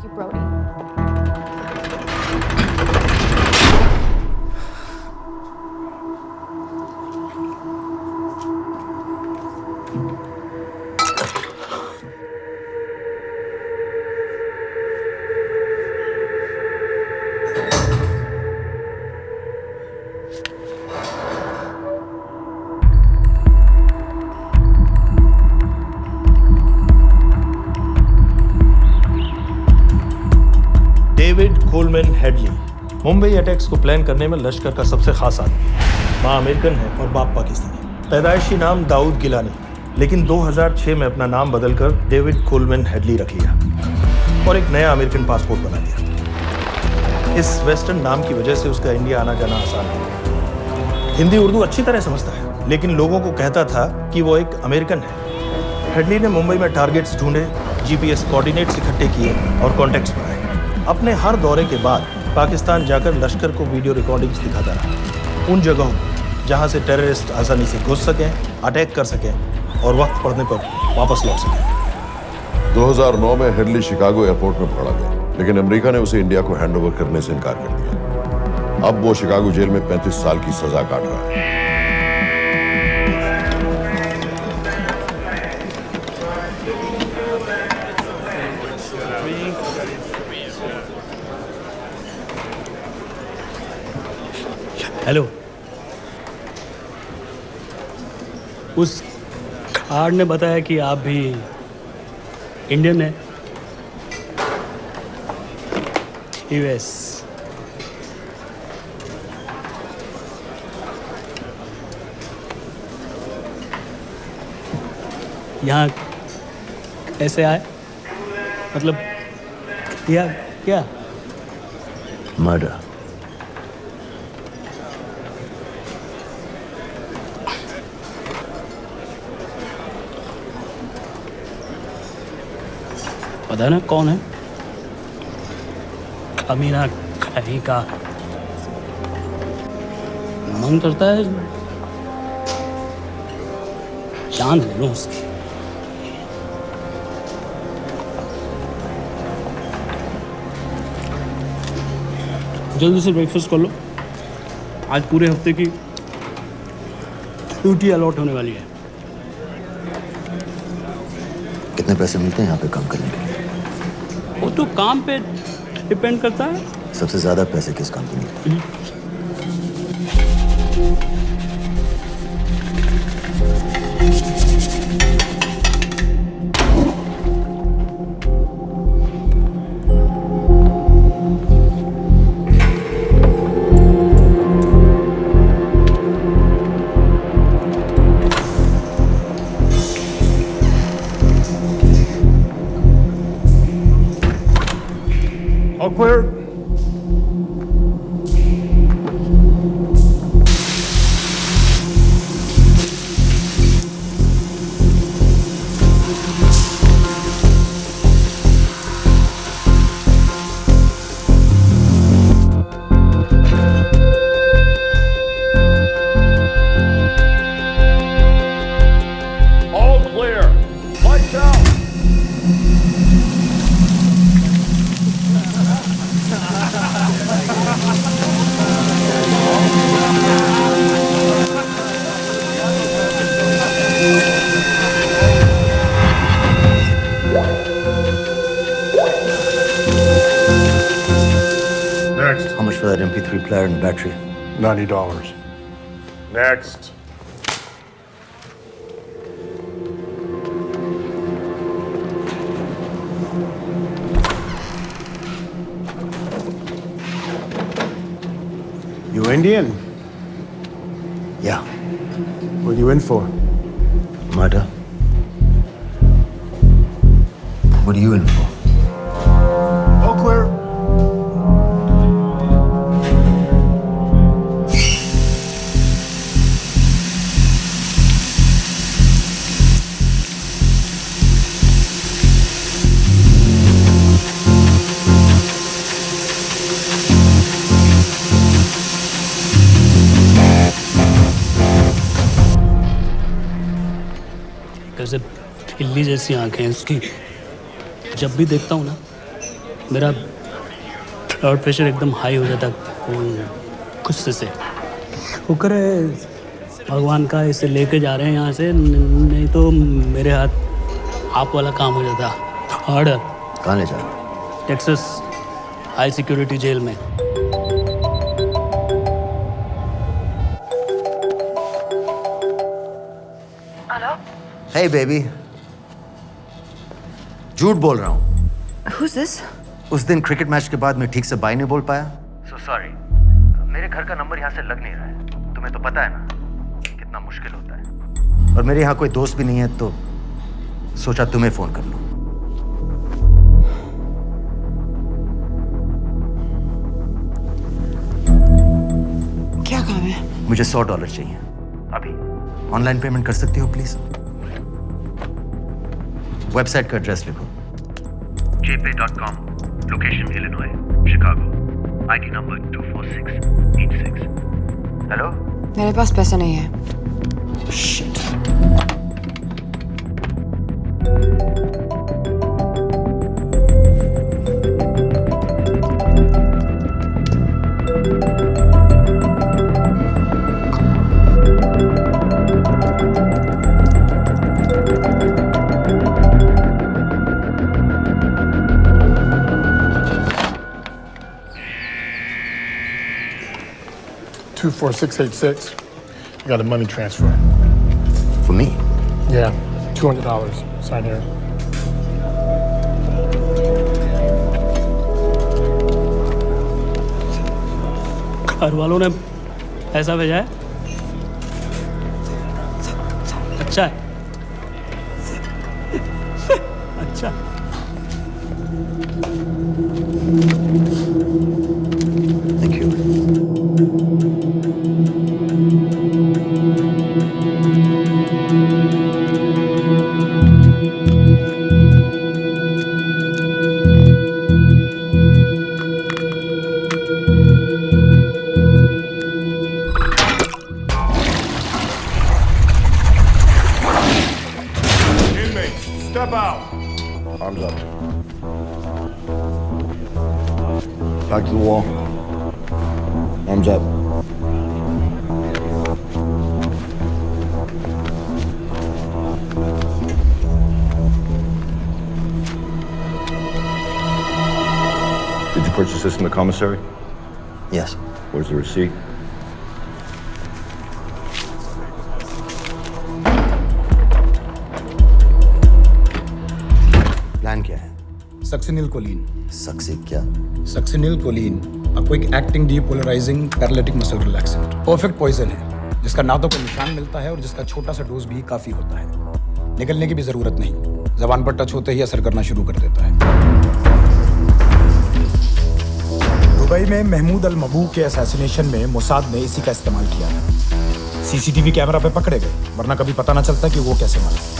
you, Brody. David Coleman Headley Mumbai attacks को plan करने में लश्कर का सबसे खास आदमी। माँ अमेरिकन है और बाप पाकिस्तानी। पैदाइशी नाम दाऊद गिलानी, लेकिन 2006 में अपना नाम बदलकर डेविड कोलमैन हेडली रख लिया और एक नया अमेरिकन पासपोर्ट बना लिया। इस वेस्टर्न नाम की वजह से उसका इंडिया आना जाना आसान है। हिंदी उर्दू अच्छी तरह समझता है, लेकिन लोगों को कहता था कि वो एक अमेरिकन है। हेडली ने मुंबई में टारगेट्स ढूंढे, जीपीएस कोऑर्डिनेट्स इकट्ठे किए और कॉन्टैक्ट्स बनाए। अपने हर दौरे के बाद पाकिस्तान जाकर लश्कर को वीडियो रिकॉर्डिंग्स दिखाता रहा, उन जगहों पर जहां से टेररिस्ट आसानी से घुस सकें, अटैक कर सकें और वक्त पड़ने पर वापस लौट सकें। 2009 में हेडली शिकागो एयरपोर्ट में पकड़ा गया, लेकिन अमेरिका ने उसे इंडिया को हैंडओवर करने से इनकार कर दिया। अब वो शिकागो जेल में 35 साल की सजा काट रहा है। हेलो, उस कार्ड ने बताया कि आप भी इंडियन हैं। यूएस। यहाँ कैसे आए? मतलब क्या क्या? मर्डर। पता ना कौन है? कमीना कहीं का। मन करता है जान ले लो उसकी। जल्दी से ब्रेकफास्ट कर लो, आज पूरे हफ्ते की ड्यूटी अलॉट होने वाली है। कितने पैसे मिलते हैं यहाँ पे काम करने के लिए? वो तो काम पे डिपेंड करता है। सबसे ज्यादा पैसे किस काम पे मिलते हैं? All clear? All clear. Lights out. Next. How much for that MP3 player and battery? $90. Next. You Indian? Yeah. What are you in for? Murder. What are you in for? All clear. कैसे बिल्ली जैसी आंखें हैं उसकी। जब भी देखता हूँ ना मेरा ब्लड प्रेशर एकदम हाई हो जाता गुस्से से। शुक्र है भगवान का इसे लेके जा रहे हैं यहाँ से, नहीं तो मेरे हाथ आप वाला काम हो जाता। ऑर्डर। कहाँ ले जा रहे हो? टेक्सास हाई सिक्योरिटी जेल में। Hey baby, झूठ बोल रहा हूँ। Who's this? उस दिन क्रिकेट मैच के बाद मैं ठीक से बाय नहीं बोल पाया। So sorry. मेरे घर का नंबर यहाँ से लग नहीं रहा है। तुम्हें तो पता है ना कितना मुश्किल होता है। और मेरे यहाँ कोई दोस्त भी नहीं है, तो सोचा तुम्हें फोन कर लूँ। क्या काम है? मुझे $100 चाहिए अभी। ऑनलाइन पेमेंट कर सकती हो प्लीज? वेबसाइट का एड्रेस लिखो। jpay.com, location Illinois, Chicago, ID number 24686. Hello? मेरे पास पैसा नहीं है। Shit. Two 4686. I got a money transfer. For me? Yeah, $200. Sign here. घर वालों ने पैसा भेजा है। अच्छा है, अच्छा। Thank you. Inmates, step out. Arms up. Back to the wall. Arms up. Did you purchase this in the commissary? Yes. Where's the receipt? Plan क्या है? Succinyl choline. सक्सी क्या? Succinyl choline, a quick acting depolarizing paralytic muscle relaxant. Perfect poison है, जिसका ना तो कोई निशान मिलता है और जिसका छोटा सा डोज भी काफी होता है। निकलने की भी जरूरत नहीं, जबान पर टच होते ही असर करना शुरू कर देता है। दुबई में महमूद अल मबू के असैसिनेशन में मोसाद ने इसी का इस्तेमाल किया था। सीसीटीवी कैमरा पे पकड़े गए, वरना कभी पता ना चलता कि वो कैसे मरा।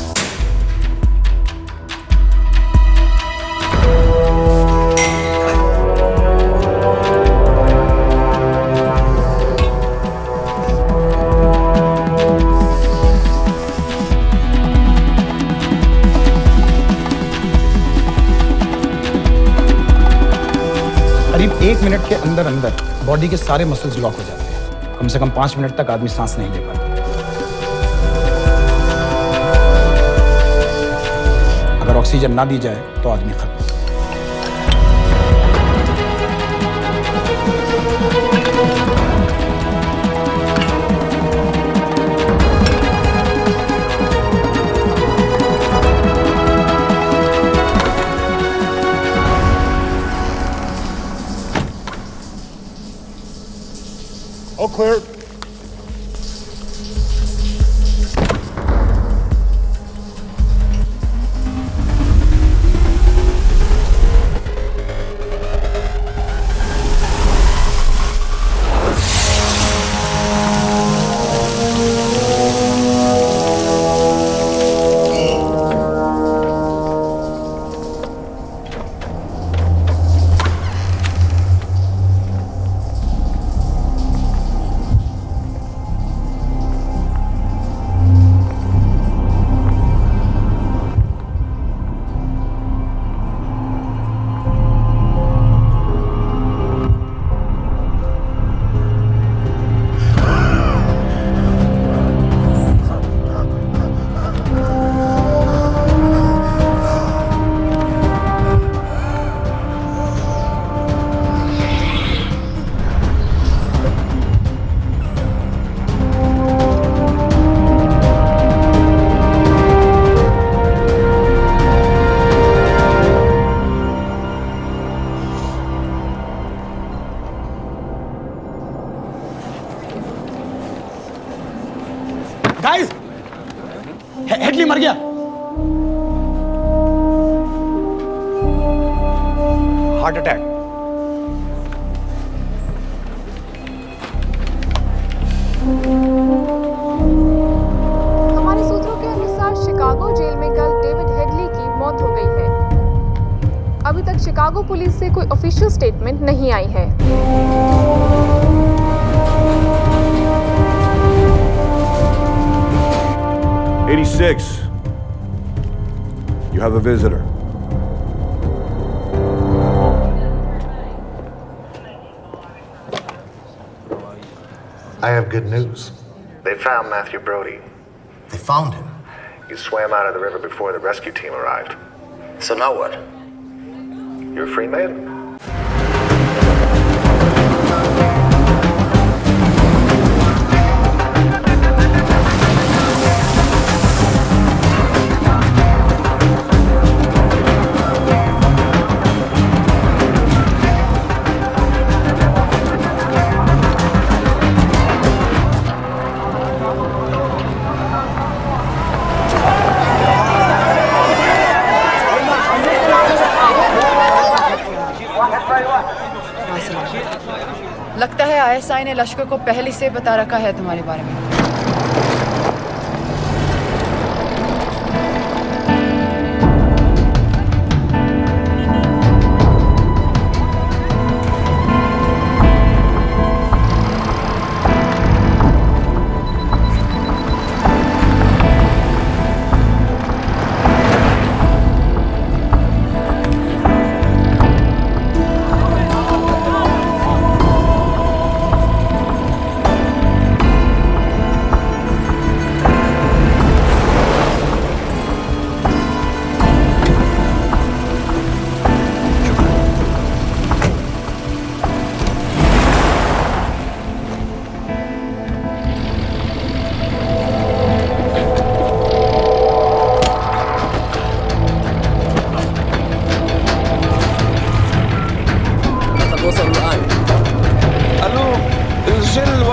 करीब 1 मिनट के अंदर अंदर बॉडी के सारे मसल्स लॉक हो जाते हैं। कम से कम 5 मिनट तक आदमी सांस नहीं ले पाता। अगर ऑक्सीजन ना दी जाए तो आदमी खत्म। All clear. गाइस, हेडली मर गया। Heart attack. हमारे सूत्रों के अनुसार शिकागो जेल में कल डेविड हेडली की मौत हो गई है। अभी तक शिकागो पुलिस से कोई ऑफिशियल स्टेटमेंट नहीं आई है। You have a visitor. I have good news. They found Matthew Brody. They found him. He swam out of the river before the rescue team arrived. So now what? You're a free man? लगता है ISI ने लश्कर को पहले से बता रखा है तुम्हारे बारे में।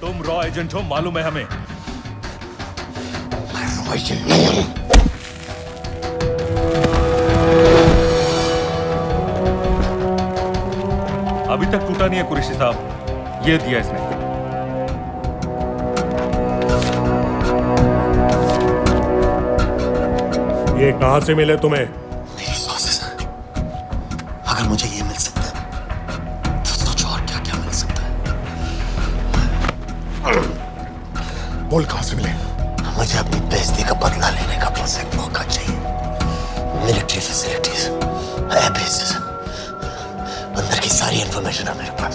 तुम रॉ एजेंट हो, मालूम है हमें। मैं रॉ एजेंट नहीं हूं। अभी तक टूटा नहीं है कुरैशी साहब, ये दिया इसने। ये कहां से मिले तुम्हें? मेरी सोर्सेस। अगर मुझे ये मिल सकता है तो सोचो और क्या क्या मिल सकता है। बोल कहां से मिले? मुझे अपनी बेइज्जती का बदला लेने का बस एक मौका चाहिए। मिलिट्री फैसिलिटीज, एयरबेसेस, अंदर की सारी इंफॉर्मेशन है मेरे पास।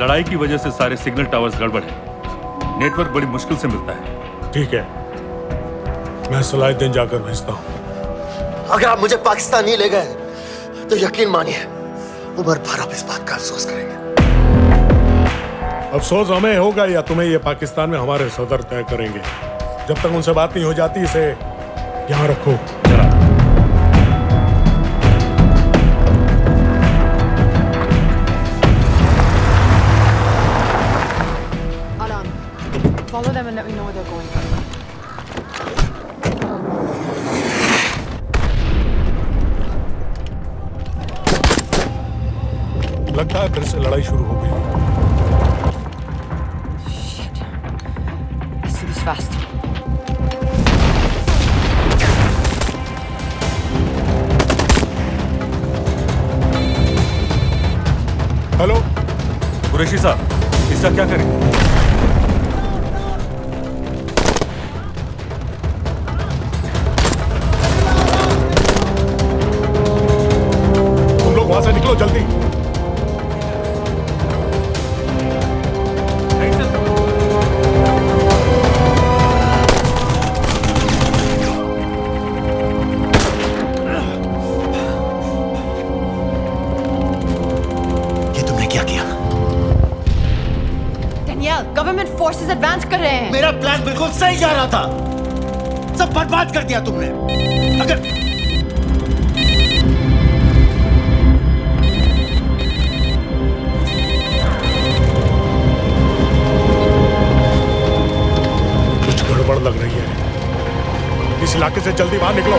लड़ाई की वजह से सारे सिग्नल टावर्स गड़बड़ है, नेटवर्क बड़ी मुश्किल से मिलता है। ठीक है, मैं सलाहुद्दीन जाकर भेजता हूं। अगर आप मुझे पाकिस्तान नहीं ले गए तो यकीन मानिए उम्र भर आप इस बात का अफसोस करेंगे। अफसोस हमें होगा या तुम्हें ये पाकिस्तान में हमारे सदर तय करेंगे। जब तक उनसे बात नहीं हो जाती इसे यहाँ रखो। Follow them and let me know where they're going. लगता है फिर से लड़ाई शुरू हो गई। Shit. Let's do this fast. Hello Qureshi साहब, इसका क्या करें? वहां से निकलो जल्दी। ये तुमने क्या किया? Danielle, फोर्सेस एडवांस कर रहे हैं। मेरा प्लान बिल्कुल सही जा रहा था, सब बर्बाद कर दिया तुमने। अगर कुछ गड़बड़ लग रही है, इस इलाके से जल्दी बाहर निकलो।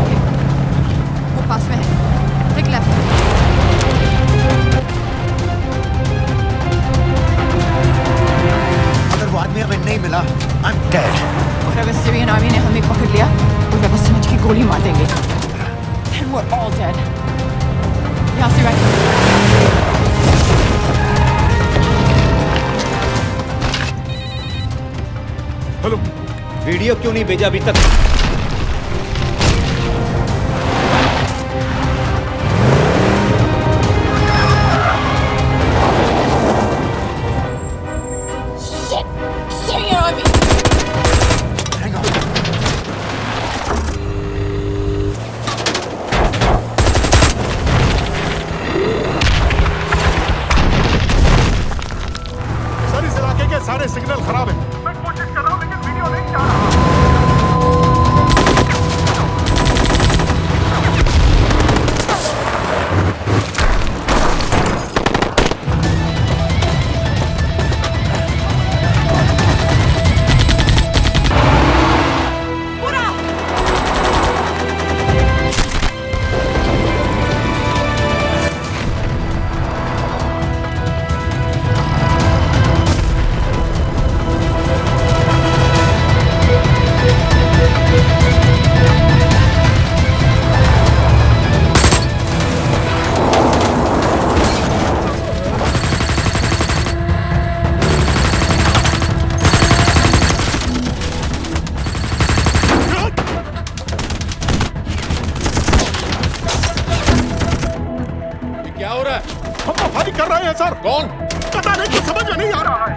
ओके, वो पास में है। Take left. अगर वो आदमी हमें नहीं मिला, I'm dead. और अगर सीरियन आर्मी ने हमें पकड़ लिया तो वे बस समझ के गोली मार देंगे। Then we're all dead. यहाँ से राइट। हेलो, वीडियो क्यों नहीं भेजा अभी तक? Syrian army. Hang on. Sir इस इलाके के सारे सिग्नल खराब हैं। मैं कोशिश कर रहा हूं लेकिन वीडियो नहीं जा रहा। क्या हो रहा है? हम तो फायरिंग कर रहे हैं सर। कौन? पता नहीं, कुछ समझ में नहीं आ रहा है।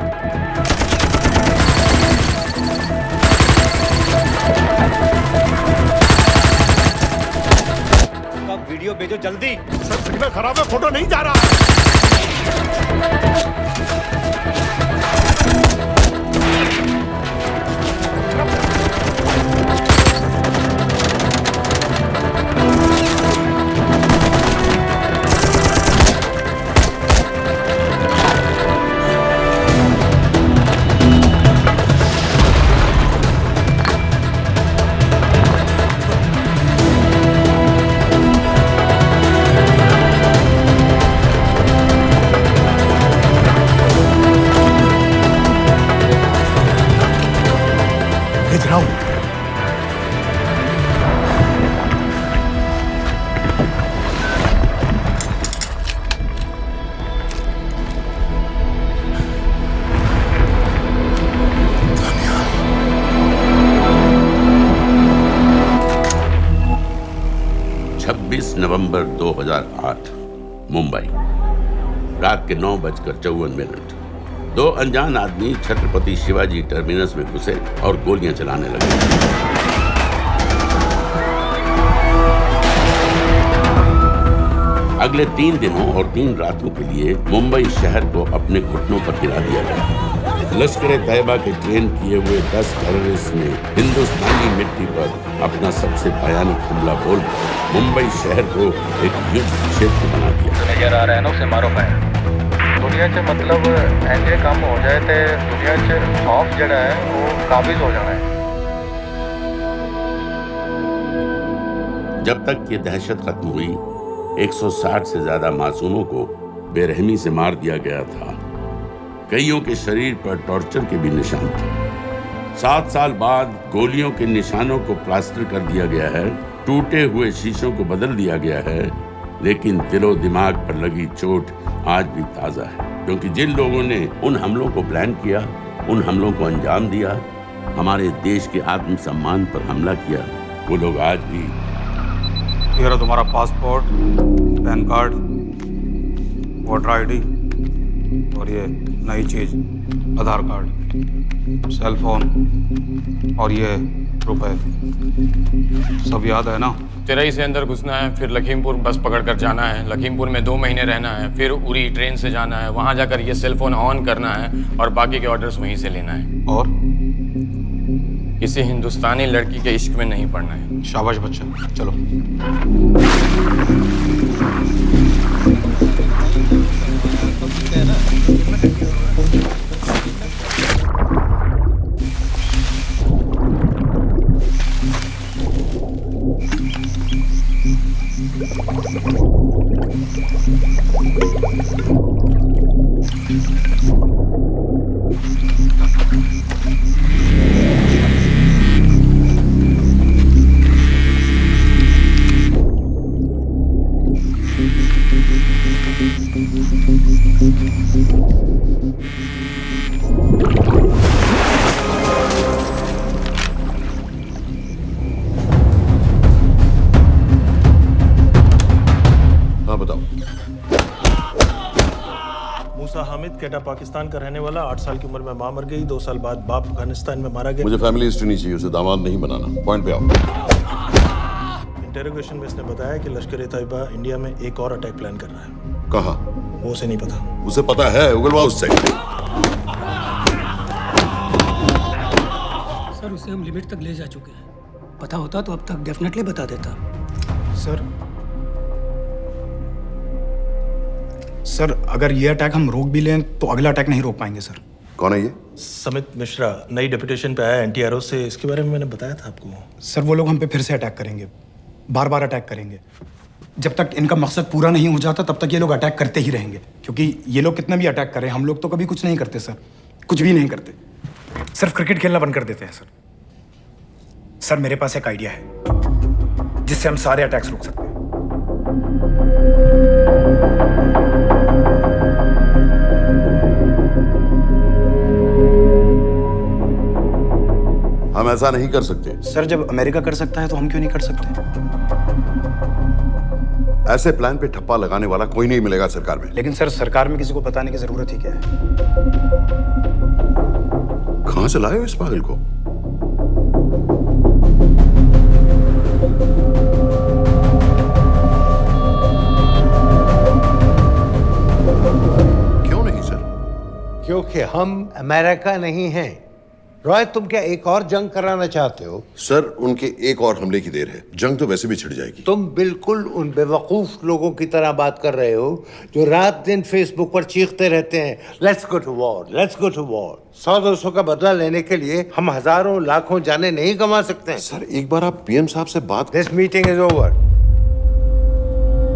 वीडियो भेजो जल्दी। सर सिग्नल खराब है, फोटो नहीं जा रहा है। भेज रहा हूं। नवंबर 2008 मुंबई, रात के 9:54। दो अनजान आदमी छत्रपति शिवाजी टर्मिनस में घुसे और गोलियां चलाने लगे। अगले 3 दिनों और 3 रातों के लिए मुंबई शहर को अपने घुटनों पर गिरा दिया गया। लश्कर तैयबा के ट्रेन किए हुए 10 टेररिस्ट ने हिंदुस्तानी मिट्टी पर अपना सबसे भयानक हमला बोल मुंबई शहर को एक युद्ध क्षेत्र बना दिया। नजर आ रहा है ना, उसे मारो पाए दुनिया च मतलब ऐसे काम हो जाए तो दुनिया च खौफ जड़ा है वो काबिज हो जाना है। जब तक ये दहशत खत्म हुई, 160 से ज्यादा मासूमों को बेरहमी से मार दिया गया था। कईयों के शरीर पर टॉर्चर के भी निशान थे। 7 साल बाद गोलियों के निशानों को प्लास्टर कर दिया गया है, टूटे हुए शीशों को बदल दिया गया है, लेकिन दिलो दिमाग पर लगी चोट आज भी ताजा है। क्योंकि जिन लोगों ने उन हमलों को प्लान किया, उन हमलों को अंजाम दिया, हमारे देश के आत्मसम्मान पर हमला किया, वो लोग आज भी। ये रहा तुम्हारा passport, pan card, voter ID और ये नई चीज आधार कार्ड, सेल फोन और ये रुपए सब याद है ना? तिरई से अंदर घुसना है, फिर लखीमपुर बस पकड़कर जाना है, लखीमपुर में 2 महीने रहना है, फिर उरी ट्रेन से जाना है, वहां जाकर ये सेल फोन ऑन करना है और बाकी के ऑर्डर्स वहीं से लेना है। और किसी हिंदुस्तानी लड़की के इश्क में नहीं पड़ना है। शाबाश बच्चा, चलो। हाँ बताओ। मूसा हामिद केटा पाकिस्तान का रहने वाला, 8 साल की उम्र में मां मर गई, 2 साल बाद बाप अफगानिस्तान में मारा गया। मुझे फैमिली हिस्ट्री नहीं चाहिए, उसे दामाद नहीं बनाना। पॉइंट पे आओ। इंटेरोगेशन में इसने बताया कि लश्कर-ए-तैयबा इंडिया में एक और अटैक प्लान कर रहा है। कहाँ? वो उसे नहीं पता। उसे पता है, उगलवा उससे। सर उसे हम लिमिट तक ले जा चुके हैं। पता होता तो अब तक डेफिनेटली बता देता। सर अगर ये अटैक हम रोक भी लें तो अगला अटैक नहीं रोक पाएंगे सर। कौन है ये? समित मिश्रा नई डेपुटेशन पे आया एनटीआरओ से। इसके बारे में मैंने बताया था आपको। सर वो लोग हम पे फिर से अटैक करेंगे, बार बार अटैक करेंगे। जब तक इनका मकसद पूरा नहीं हो जाता तब तक ये लोग अटैक करते ही रहेंगे, क्योंकि ये लोग कितना भी अटैक करें हम लोग तो कभी कुछ नहीं करते सर, कुछ भी नहीं करते। सिर्फ क्रिकेट खेलना बंद कर देते हैं सर। सर मेरे पास एक आइडिया है जिससे हम सारे अटैक्स रोक सकते हैं। हम ऐसा नहीं कर सकते। सर जब अमेरिका कर सकता है तो हम क्यों नहीं कर सकते? ऐसे प्लान पे ठप्पा लगाने वाला कोई नहीं मिलेगा सरकार में। लेकिन सर सरकार में किसी को बताने की जरूरत ही क्या है? कहां से लाए हो इस पागल को? क्यों नहीं सर? क्योंकि हम अमेरिका नहीं हैं। रॉय तुम क्या एक और जंग कराना चाहते हो? सर उनके एक और हमले की देर है, जंग तो वैसे भी छिड़ जाएगी। तुम बिल्कुल उन बेवकूफ लोगों की तरह बात कर रहे हो जो रात दिन फेसबुक पर चीखते रहते हैं let's go to war, let's go to war. 100-200 का बदला लेने के लिए हम हजारों लाखों जाने नहीं कमा सकते हैं। सर एक बार आप पीएम साहब से बात। This meeting is over.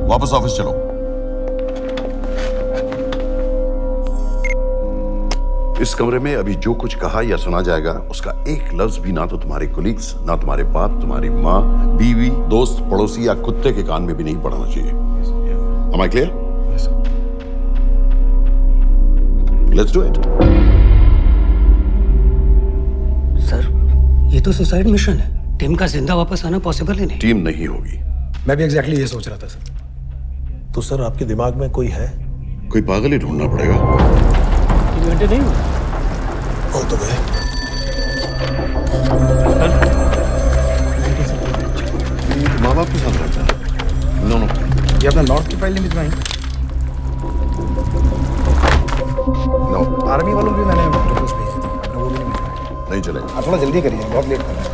वापस ऑफिस चलो। इस कमरे में अभी जो कुछ कहा या सुना जाएगा उसका एक लफ्ज भी ना तो तुम्हारे कोलीग्स, ना तुम्हारे बाप, तुम्हारी माँ, बीवी, दोस्त, पड़ोसी या कुत्ते के कान में भी नहीं पड़ना चाहिए। Am I clear? Yes, sir. Let's do it. Sir ये तो सुसाइड मिशन है। टीम का जिंदा वापस आना पॉसिबल ही नहीं। टीम नहीं होगी। मैं भी एग्जैक्टली ये सोच रहा था सर। तो सर आपके दिमाग में कोई है? कोई पागल ही ढूंढना पड़ेगा। 3 घंटे नहीं हुए। हो तो गए। माँ बाप के साथ रहता है? No no. ये अपना नॉर्थ की फाइल नहीं भिजवाई? नो। आर्मी वालों भी मैंने रिक्वेस्ट भेजी थी, अपना वो भी नहीं भिजवाई। नहीं चलेगा। आप थोड़ा जल्दी करिए, बहुत लेट कर रहे हैं।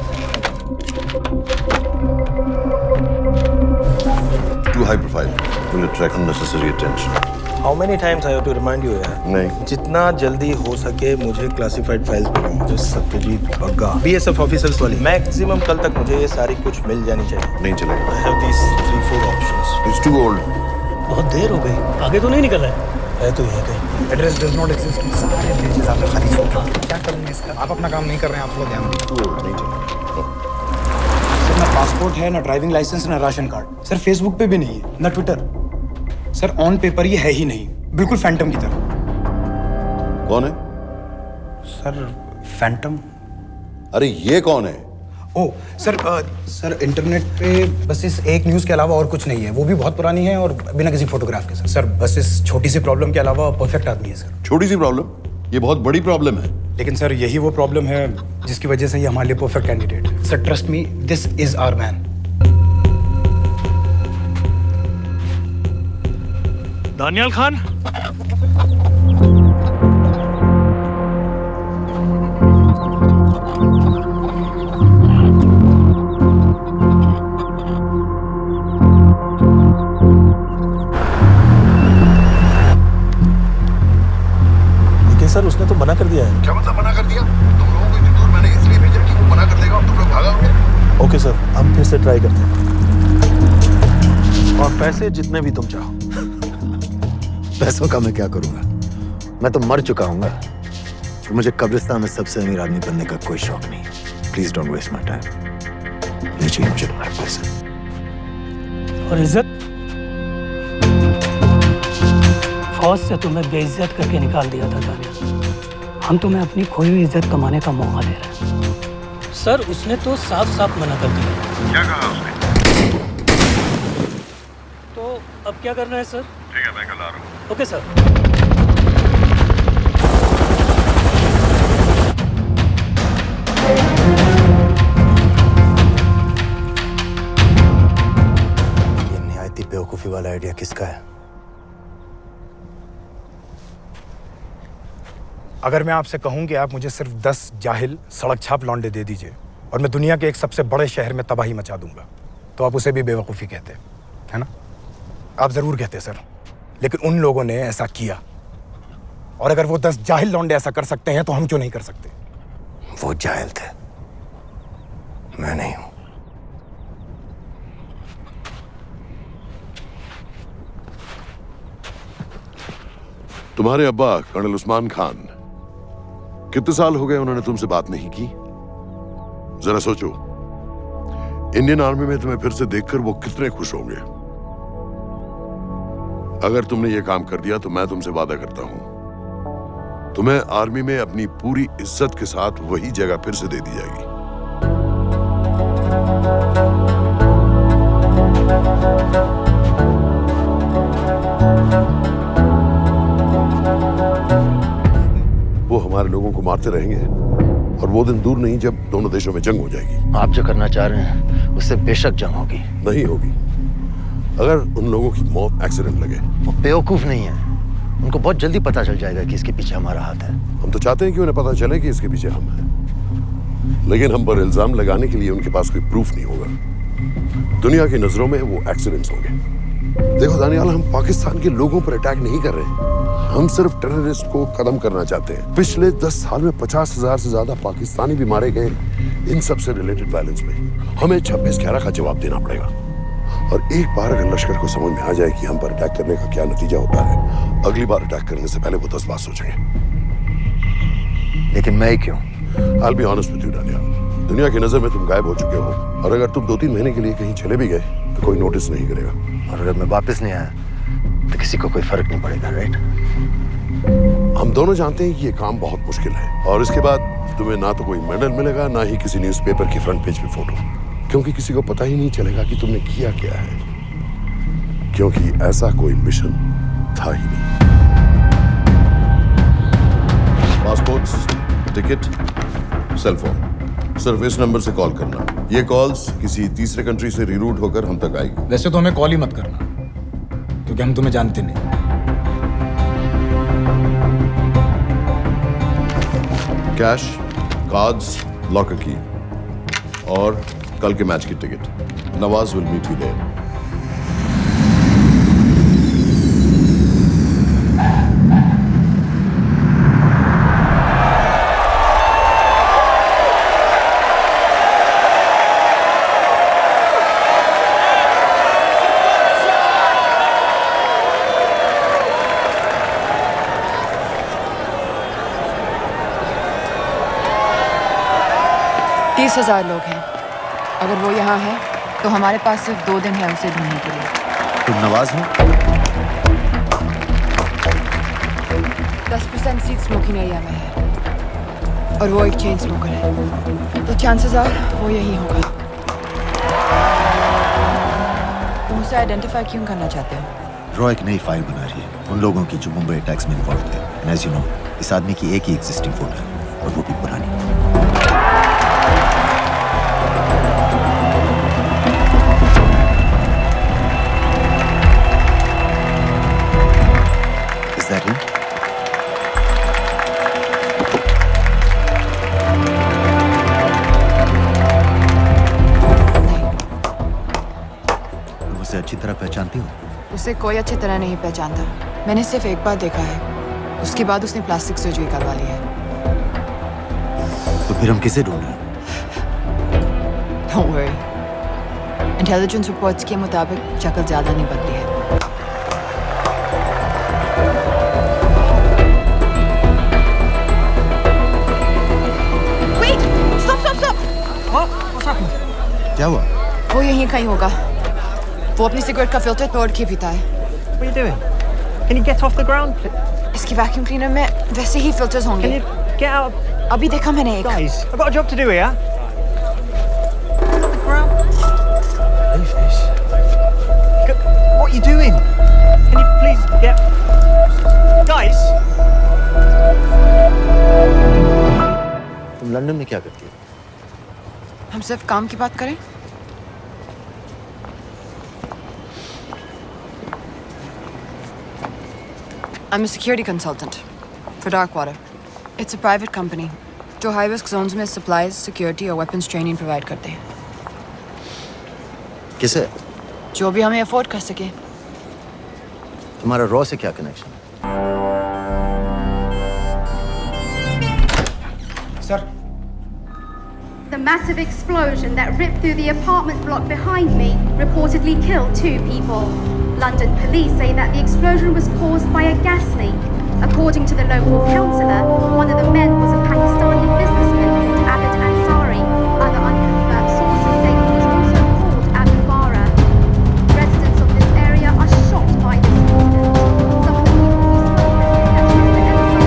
Too high profile. Will attract unnecessary attention. How many times I have to remind you यार? नहीं। जितना जल्दी हो सके मुझे क्लासिफाइड फाइल्स भेजो। जो सत्यजीत बग्गा बीएसएफ ऑफिसर्स वाली। मैक्सिमम कल तक मुझे ये सारी कुछ मिल जानी चाहिए। नहीं चलेगा। I have these 3-4 options. It's too old. बहुत देर हो गई, आगे तो नहीं निकला है तो ये कहीं। Address does not exist. सारे पेजेस आप खाली सोच रहे हैं। क्या करूंगा इसका? आप अपना काम नहीं कर रहे हैं, आप थोड़ा ध्यान दीजिए। Too old. नहीं चलेगा। सर ना पासपोर्ट है, ना ड्राइविंग लाइसेंस, ना राशन कार्ड। सर फेसबुक पे भी नहीं है, ना ट्विटर। सर ऑन पेपर ये है ही नहीं, बिल्कुल फैंटम की तरह। कौन है? Sir Phantom? अरे ये कौन है? ओ सर इंटरनेट पे बस इस एक न्यूज़ के अलावा और कुछ नहीं है, वो भी बहुत पुरानी है और बिना किसी फोटोग्राफ के। सर बस इस छोटी सी प्रॉब्लम के अलावा परफेक्ट आदमी है सर। छोटी सी प्रॉब्लम? ये बहुत बड़ी प्रॉब्लम है। लेकिन सर यही वो प्रॉब्लम है जिसकी वजह से ये हमारे लिए परफेक्ट कैंडिडेट है। Sir trust me, this is our man. Daniyal Khan, sir उसने तो मना कर दिया है। क्या मतलब मना कर दिया? तुम लोगों को इतनी दूर मैंने इसलिए भेजा कि वो मना कर देगा और तुम लोग भागोगे। ओके सर, हम फिर से ट्राई करते हैं, और पैसे जितने भी तुम चाहो। पैसों का मैं क्या करूंगा? मैं तो मर चुका हूंगा। तो मुझे कब्रिस्तान में सबसे अमीर आदमी बनने का कोई शौक नहीं। Please don't waste my time. ये चाहिए मुझे तुम्हारे पैसे। और इज्जत? फौज से तुम्हें बेइज्जत करके निकाल दिया था दानिया। हम तुम्हें अपनी खोई हुई इज्जत कमाने का मौका दे रहे हैं। सर उसने तो साफ साफ मना कर दिया। क्या कहा उसने? तो अब क्या करना है सर? ठीक है, मैं कल आ रहा हूँ। Okay sir. ये निहायती बेवकूफी वाला आइडिया किसका है? अगर मैं आपसे कहूं कि आप मुझे सिर्फ 10 जाहिल सड़क छाप लौंडे दे दीजिए और मैं दुनिया के एक सबसे बड़े शहर में तबाही मचा दूंगा, तो आप उसे भी बेवकूफ़ी कहते, है ना? आप ज़रूर कहते सर, लेकिन उन लोगों ने ऐसा किया। और अगर वो 10 जाहिल लौंडे ऐसा कर सकते हैं तो हम क्यों नहीं कर सकते? वो जाहिल थे, मैं नहीं हूं। तुम्हारे अब्बा कर्नल उस्मान खान, कितने साल हो गए उन्होंने तुमसे बात नहीं की? जरा सोचो, इंडियन आर्मी में तुम्हें फिर से देखकर वो कितने खुश होंगे। अगर तुमने ये काम कर दिया तो मैं तुमसे वादा करता हूं, तुम्हें आर्मी में अपनी पूरी इज्जत के साथ वही जगह फिर से दे दी जाएगी। वो हमारे लोगों को मारते रहेंगे और वो दिन दूर नहीं जब दोनों देशों में जंग हो जाएगी। आप जो करना चाह रहे हैं उससे बेशक जंग होगी। नहीं होगी। अगर उन लोगों की मौत एक्सीडेंट लगे। वो बेवकूफ नहीं है, उनको बहुत जल्दी पता चल जाएगा कि इसके पीछे हमारा हाथ है। हम तो चाहते हैं कि उन्हें पता चले कि इसके पीछे हम हैं, लेकिन हम पर इल्जाम लगाने के लिए उनके पास कोई प्रूफ नहीं होगा। दुनिया की नजरों में वो एक्सीडेंट्स होंगे। देखो दानियाल, हम पाकिस्तान के लोगों पर अटैक नहीं कर रहे, हम सिर्फ टेररिस्ट को खत्म करना चाहते हैं। पिछले 10 साल में 50,000 से ज्यादा पाकिस्तानी भी मारे गए इन सब से रिलेटेड वायलेंस में। हमें 26/11 का जवाब देना पड़ेगा। और एक बार अगर लश्कर को समझ में आ जाए कि हम पर अटैक करने का क्या नतीजा होता है, अगली बार अटैक करने से पहले वो 10 बार सोचेंगे। लेकिन मैं क्यों? I'll be honest with you, Daniyal, दुनिया की नजर में तुम गायब हो चुके हो, और अगर तुम 2-3 महीने के लिए कहीं चले भी गए तो कोई नोटिस नहीं करेगा। और अगर मैं वापस नहीं आया तो किसी को कोई फर्क नहीं पड़ेगा, राइट? हम दोनों जानते हैं कि ये काम बहुत मुश्किल है, और इसके बाद तुम्हें ना तो कोई मेडल मिलेगा, ना ही किसी न्यूज़पेपर की फ्रंट पेज पे फोटो, क्योंकि किसी को पता ही नहीं चलेगा कि तुमने किया क्या है, क्योंकि ऐसा कोई मिशन था ही नहीं। पासपोर्ट्स, टिकट, सेलफोन, सिर्फ इस नंबर से कॉल करना। ये कॉल्स किसी तीसरे कंट्री से रीरूट होकर हम तक आएगी। वैसे तो हमें कॉल ही मत करना, क्योंकि हम तुम्हें जानते नहीं। कैश, कार्ड्स, लॉकर की, और कल के मैच की टिकट। Nawaz will meet you there. तीस 30,000 लोग हैं। अगर वो यहाँ है तो हमारे पास सिर्फ 2 दिन है उसे ढूंढने के लिए। तुम नवाज हो? 10% सीट स्मोकिंग एरिया में है। और वो एक चेन स्मोकर है, तो चांसेस आर वो यही होगा। तुम उसे आइडेंटिफाई क्यों करना चाहते हो? रॉ एक नई फाइल बना रही है उन लोगों की जो मुंबई अटैक्स में इन्वॉल्व थे। एंड एज यू नो, इस आदमी की एक ही एग्जिस्टिंग फोटो है और वो भी पुरानी। Is that him? तुम उसे अच्छी तरह पहचानती हो? उसे कोई अच्छी तरह नहीं पहचानता। मैंने सिर्फ एक बार देखा है, उसके बाद उसने प्लास्टिक सर्जरी करवा ली है। तो फिर हम किसे ढूंढ रहे हैं? Don't worry. इंटेलिजेंस रिपोर्ट्स के मुताबिक शक्ल ज्यादा नहीं बदली है। Wait! Stop! What's happened? क्या हुआ? वो यहीं कहीं होगा। वो अपनी सिगरेट का फिल्टर तोड़ के पीता है। What are you doing? Can you get off the ground? इसकी वैक्यूम क्लीनर में वैसे ही फिल्टर्स होंगे। Can you get out? अभी देखा मैंने एक। Guys, I've got a job to do here. The ground. Leave this. What are you doing? Can you please get... Guys! तुम London में क्या करती हो? हम सिर्फ काम की बात करें? I'm a security consultant for Darkwater. It's a private company जो high risk zones में supplies, security और weapons training provide करते हैं। किसे? जो भी हमें afford कर सके। तुम्हारा रॉ से क्या connection? Sir. The massive explosion that ripped through the apartment block behind me reportedly killed 2 people. London police say that the explosion was caused by a gas leak. According to the local councillor, one of the men was a Pakistani businessman called Abid Ansari. Other unconfirmed sources say he was also called Abu Bara. Residents of this area are shocked by this incident. Some of the people we spoke with say that Mr.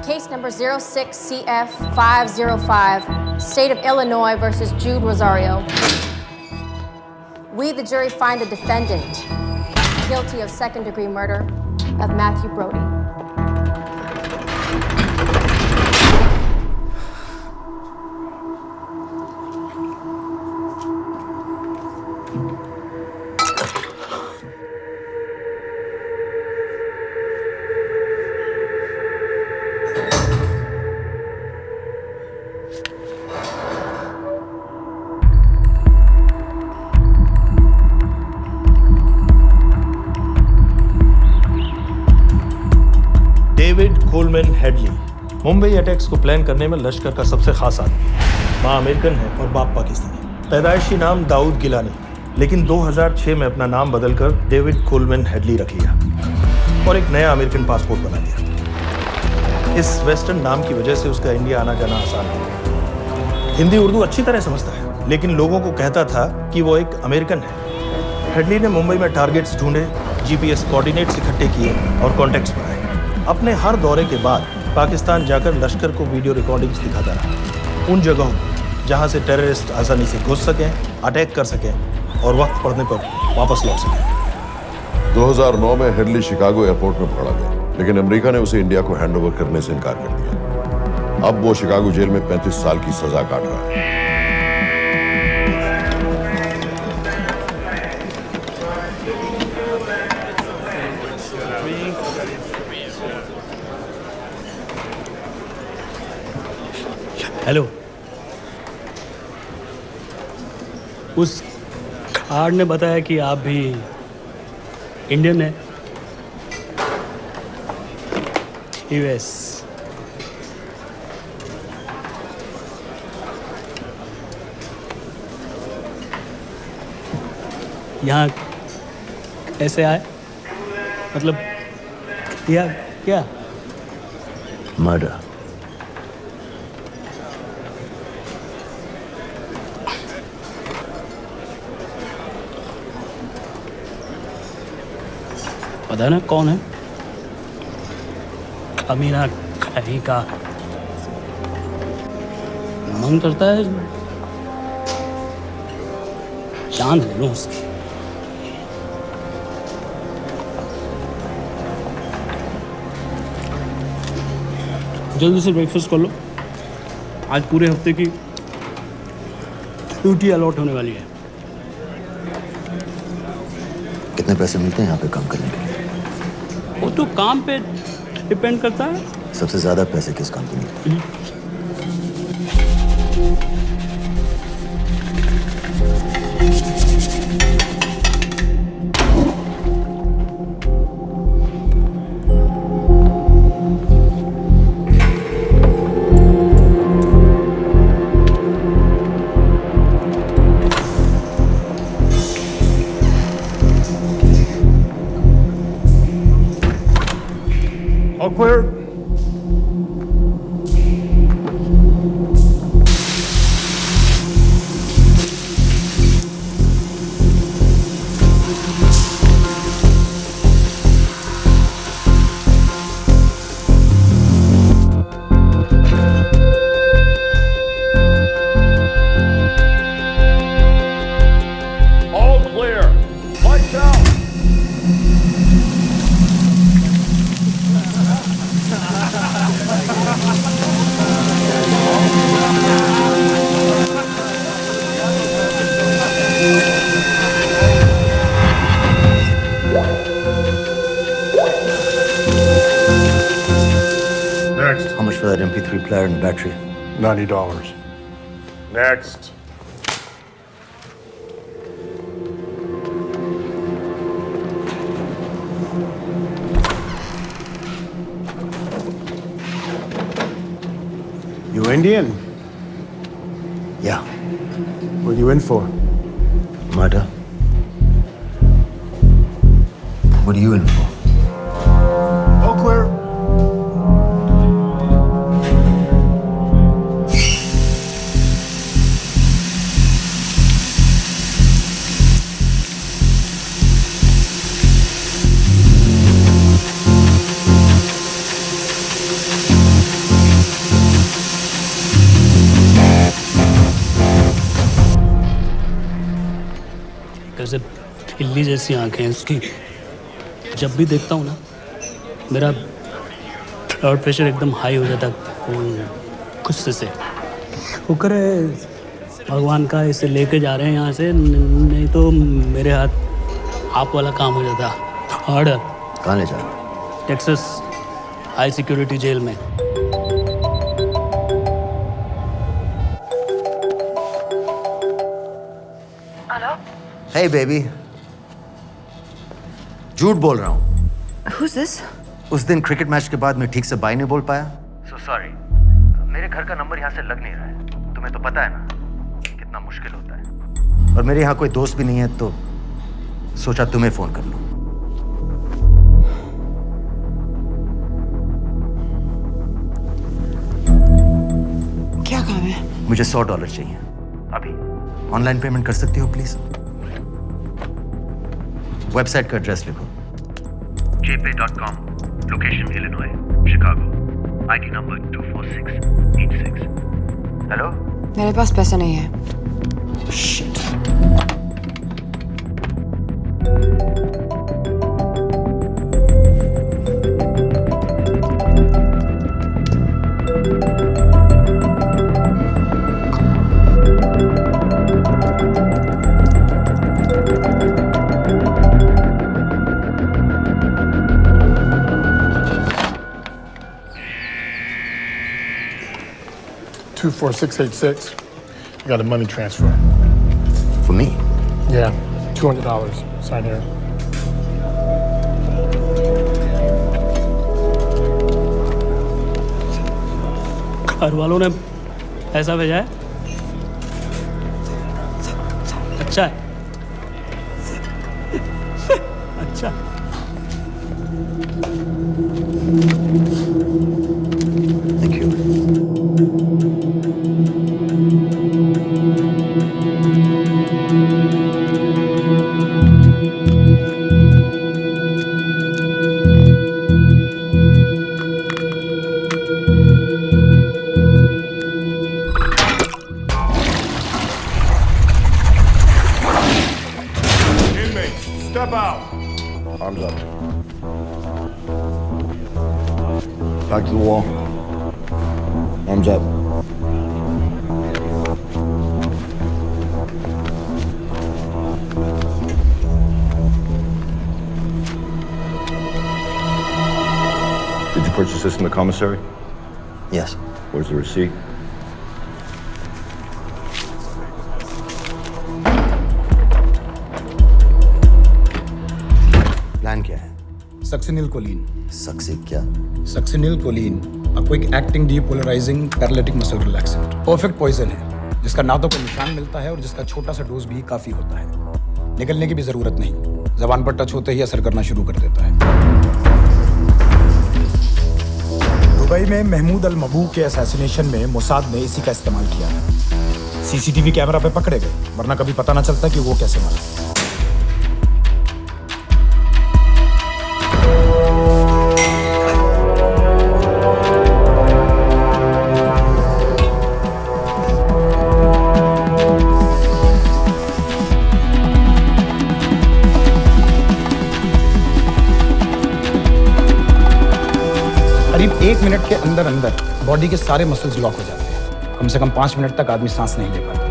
Case number 06CF505, State of Illinois versus Jude Rosario. We, the jury, find the defendant guilty of second-degree murder of Matthew Brody. David Coleman Headley Mumbai attacks को plan करने में लश्कर का सबसे खास आदमी। माँ American है और बाप पाकिस्तानी। पैदाइशी नाम दाऊद गिलानी, लेकिन 2006 में अपना नाम बदलकर डेविड कोलमैन हेडली रख लिया और एक नया अमेरिकन पासपोर्ट बना लिया। इस वेस्टर्न नाम की वजह से उसका इंडिया आना जाना आसान है। हिंदी उर्दू अच्छी तरह समझता है, लेकिन लोगों को कहता था कि वो एक अमेरिकन है। हेडली ने मुंबई में टारगेट्स ढूंढे, जीपीएस कोऑर्डिनेट्स इकट्ठे किए और कॉन्टैक्ट्स बनाए। अपने हर दौरे के बाद पाकिस्तान जाकर लश्कर को वीडियो रिकॉर्डिंग्स दिखाता रहा, उन जगहों जहां से टेररिस्ट आसानी से घुस सकें, अटैक कर सकें और वक्त पड़ने पर वापस लौट सकें। 2009 में हेडली शिकागो एयरपोर्ट में पकड़ा गया, लेकिन अमेरिका ने उसे इंडिया को हैंडओवर करने से इनकार कर दिया। अब वो शिकागो जेल में 35 साल की सजा काट रहा है। हेलो, उस कार्ड ने बताया कि आप भी इंडियन हैं। यूएस। यहाँ कैसे आए? मतलब किया क्या? मर्डर। पता है ना कौन है? अमीना कहीं का। मन करता है जान ले लूं उसकी। जल्दी से ब्रेकफास्ट कर लो, आज पूरे हफ्ते की ड्यूटी अलॉट होने वाली है। कितने पैसे मिलते हैं यहाँ पे काम करने के लिए? वो तो काम पे डिपेंड करता है। सबसे ज्यादा पैसे किस काम पे मिलते हैं? All clear. All clear. Lights out. Next. How much for that MP3 player and battery? $90. Next. You Indian? Yeah. What are you in for? Murder. What are you in for? All clear. कैसे खिल्ली जैसी आंखें हैं उसकी। जब भी देखता हूँ ना, मेरा ब्लड प्रेशर एकदम हाई हो जाता है गुस्से से। वो करे भगवान का इसे लेके जा रहे हैं यहाँ से, नहीं तो मेरे हाथ आप वाला काम हो जाता। ऑर्डर। कहाँ ले जा रहे हो? टेक्सास हाई सिक्योरिटी जेल में। Hey baby. झूठ बोल रहा हूँ। Who's this? उस दिन क्रिकेट मैच के बाद मैं ठीक से बाय नहीं बोल पाया। So sorry. मेरे घर का नंबर यहाँ से लग नहीं रहा है। तुम्हें तो पता है ना कितना मुश्किल होता है। और मेरे यहाँ कोई दोस्त भी नहीं है, तो सोचा तुम्हें फोन कर लूं। क्या काम है? मुझे $100 चाहिए। अभी? ऑनलाइन पेमेंट कर सकती हो प्लीज? वेबसाइट का एड्रेस लिखो। jpay.com, location Illinois, Chicago, ID number 24686. Hello? मेरे पास पैसे नहीं है। Shit. $24686. I got a money transfer. For me? Yeah, $200. Sign here. घर वालों ने पैसा भेजा है। अच्छा है। अच्छा। Thank you. Arms up. Back to the wall. Arms up. Did you purchase this in the commissary? Yes. Where's the receipt? Plan क्या है? Succinylcholine. सक्सी क्या? Succinylcholine, a quick acting depolarizing paralytic muscle relaxant. Perfect poison है जिसका ना तो कोई निशान मिलता है और जिसका छोटा सा डोज भी काफी होता है। निकलने की भी जरूरत नहीं, जबान पर टच होते ही असर करना शुरू कर देता है। दुबई में महमूद अल मबू के असैसिनेशन में मोसाद ने इसी का इस्तेमाल किया है। सीसीटीवी कैमरा पे पकड़े गए, वरना कभी पता ना चलता कि वो कैसे मरा। करीब 1 मिनट के अंदर अंदर बॉडी के सारे मसल्स लॉक हो जाते हैं। कम से कम 5 मिनट तक आदमी सांस नहीं ले पाता।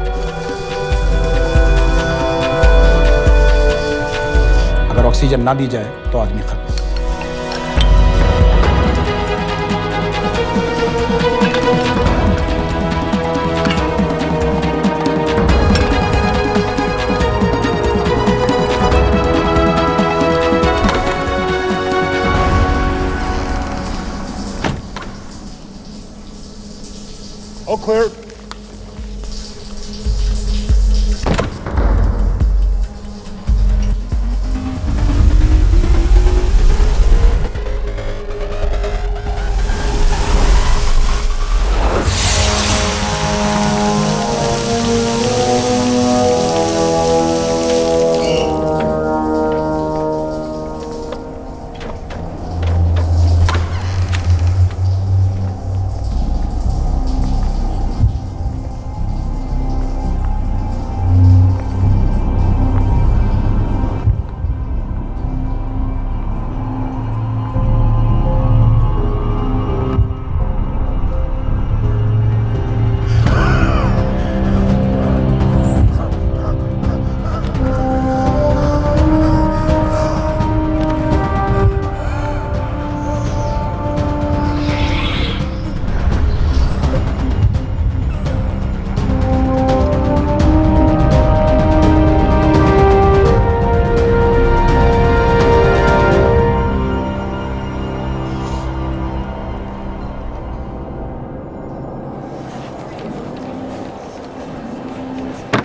अगर ऑक्सीजन ना दी जाए तो आदमी खत्म। All clear.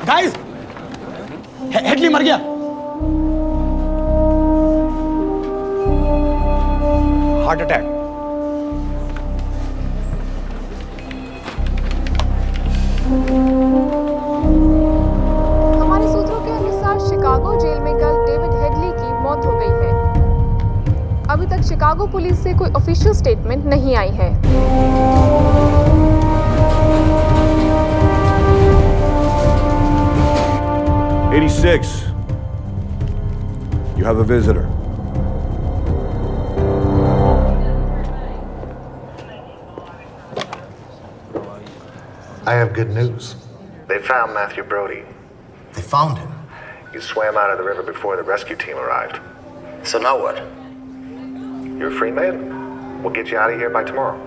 गाइस, हेडली मर गया। Heart attack. हमारे सूत्रों के अनुसार शिकागो जेल में कल डेविड हेडली की मौत हो गई है। अभी तक शिकागो पुलिस से कोई ऑफिशियल स्टेटमेंट नहीं आई है। 86. You have a visitor. I have good news. They found Matthew Brody. They found him? He swam out of the river before the rescue team arrived. So now what? You're a free man. We'll get you out of here by tomorrow.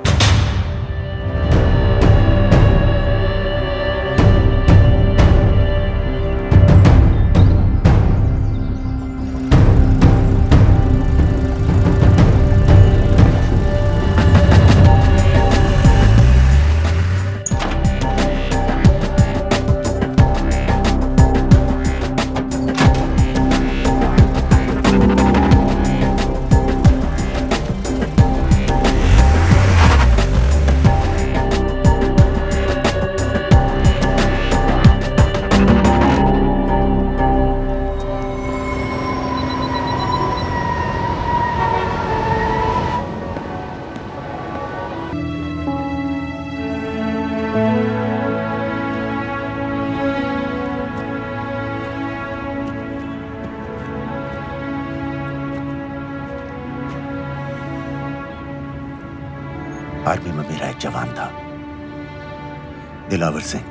Army में मेरा एक जवान था, दिलावर सिंह।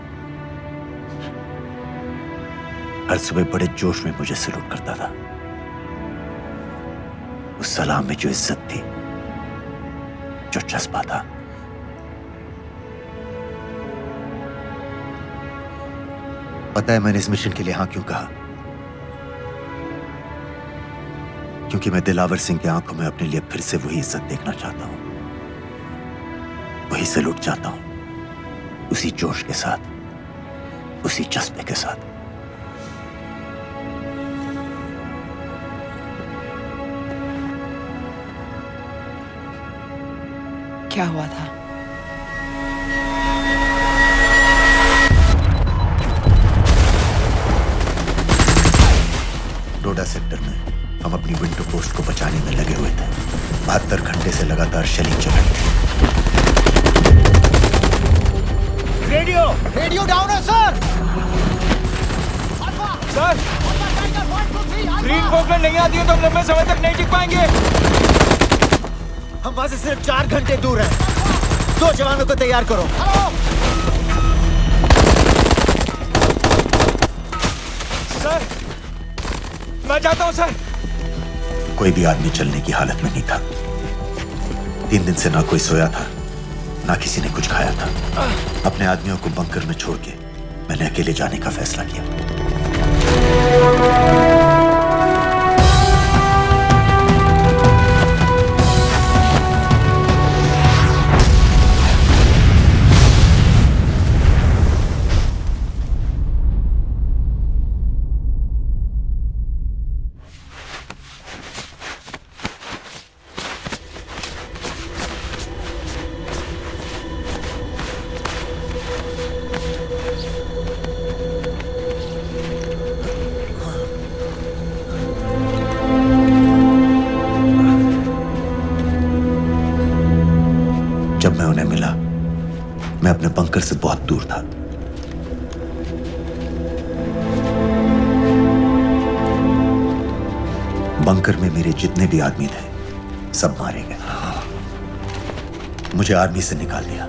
हर सुबह बड़े जोश में मुझे सैल्यूट करता था। उस सलाम में जो इज्जत थी, जो जज्बा था, पता है मैंने इस मिशन के लिए हाँ क्यों कहा? क्योंकि मैं दिलावर सिंह की आंखों में अपने लिए फिर से वही इज्जत देखना चाहता हूं, वही सैल्यूट चाहता हूं, उसी जोश के साथ, उसी जज्बे के साथ। क्या हुआ था? डोडा सेक्टर में हम अपनी विंडो पोस्ट को बचाने में लगे हुए थे। 72 घंटे से लगातार शेलिंग चल रही थी। रेडियो डाउन है सर। सर, ग्रीन फोकलैंड नहीं आती है तो हम लंबे समय तक नहीं टिक पाएंगे। हम वहां से सिर्फ 4 घंटे दूर हैं। 2 जवानों को तैयार करो। सर, मैं जाता हूं सर। कोई भी आदमी चलने की हालत में नहीं था। 3 दिन से ना कोई सोया था, ना किसी ने कुछ खाया था। अपने आदमियों को बंकर में छोड़ के मैंने अकेले जाने का फैसला किया। जब मैं उन्हें मिला, मैं अपने बंकर से बहुत दूर था। बंकर में मेरे जितने भी आदमी थे, सब मारे गए। मुझे आर्मी से निकाल दिया,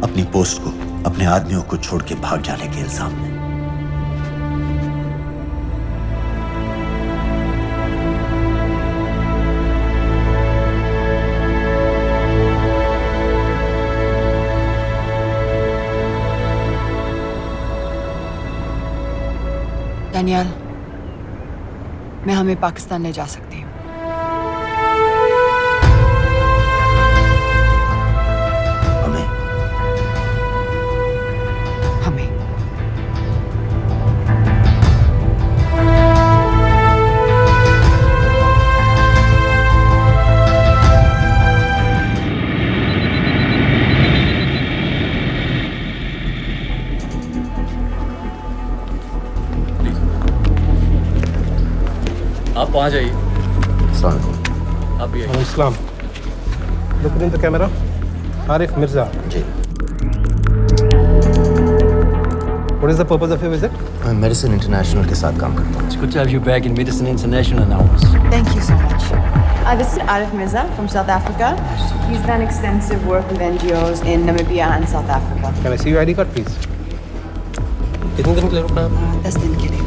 अपनी पोस्ट को, अपने आदमियों को छोड़ के भाग जाने के इल्जाम में। डैनियल, मैं हमें पाकिस्तान ले जा सकती हूँ। हमें? हमें। आप वहाँ जाइए। सलाम। आप भी आइए। अस्सलाम। Look in the camera. Arif Mirza. जी। What is the purpose of your visit? मैं मेडिसिन इंटरनेशनल के साथ काम करता हूँ। It's good to have you back in Medicine International now. Thank you so much. This is Arif Mirza from South Africa. He's done extensive work with NGOs in Namibia and South Africa. Can I see your ID card, please? कितने दिन के लिए रुकना है? 10 दिन के लिए।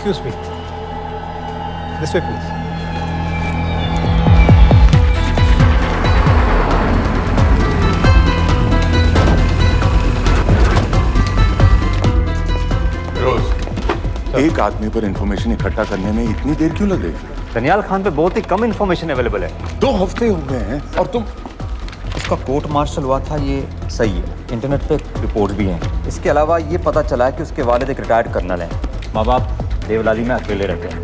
Excuse me. This way, please. एक आदमी पर इंफॉर्मेशन इकट्ठा करने में इतनी देर क्यों लगे? दनियाल खान पे बहुत ही कम इंफॉर्मेशन अवेलेबल है। 2 हफ्ते हो गए हैं और तुम। उसका कोर्ट मार्शल हुआ था, ये सही है। इंटरनेट पे रिपोर्ट भी हैं। इसके अलावा ये पता चला है कि उसके वालिद एक रिटायर्ड कर्नल हैं। माँ बाप देवलाली में अकेले रहते हैं।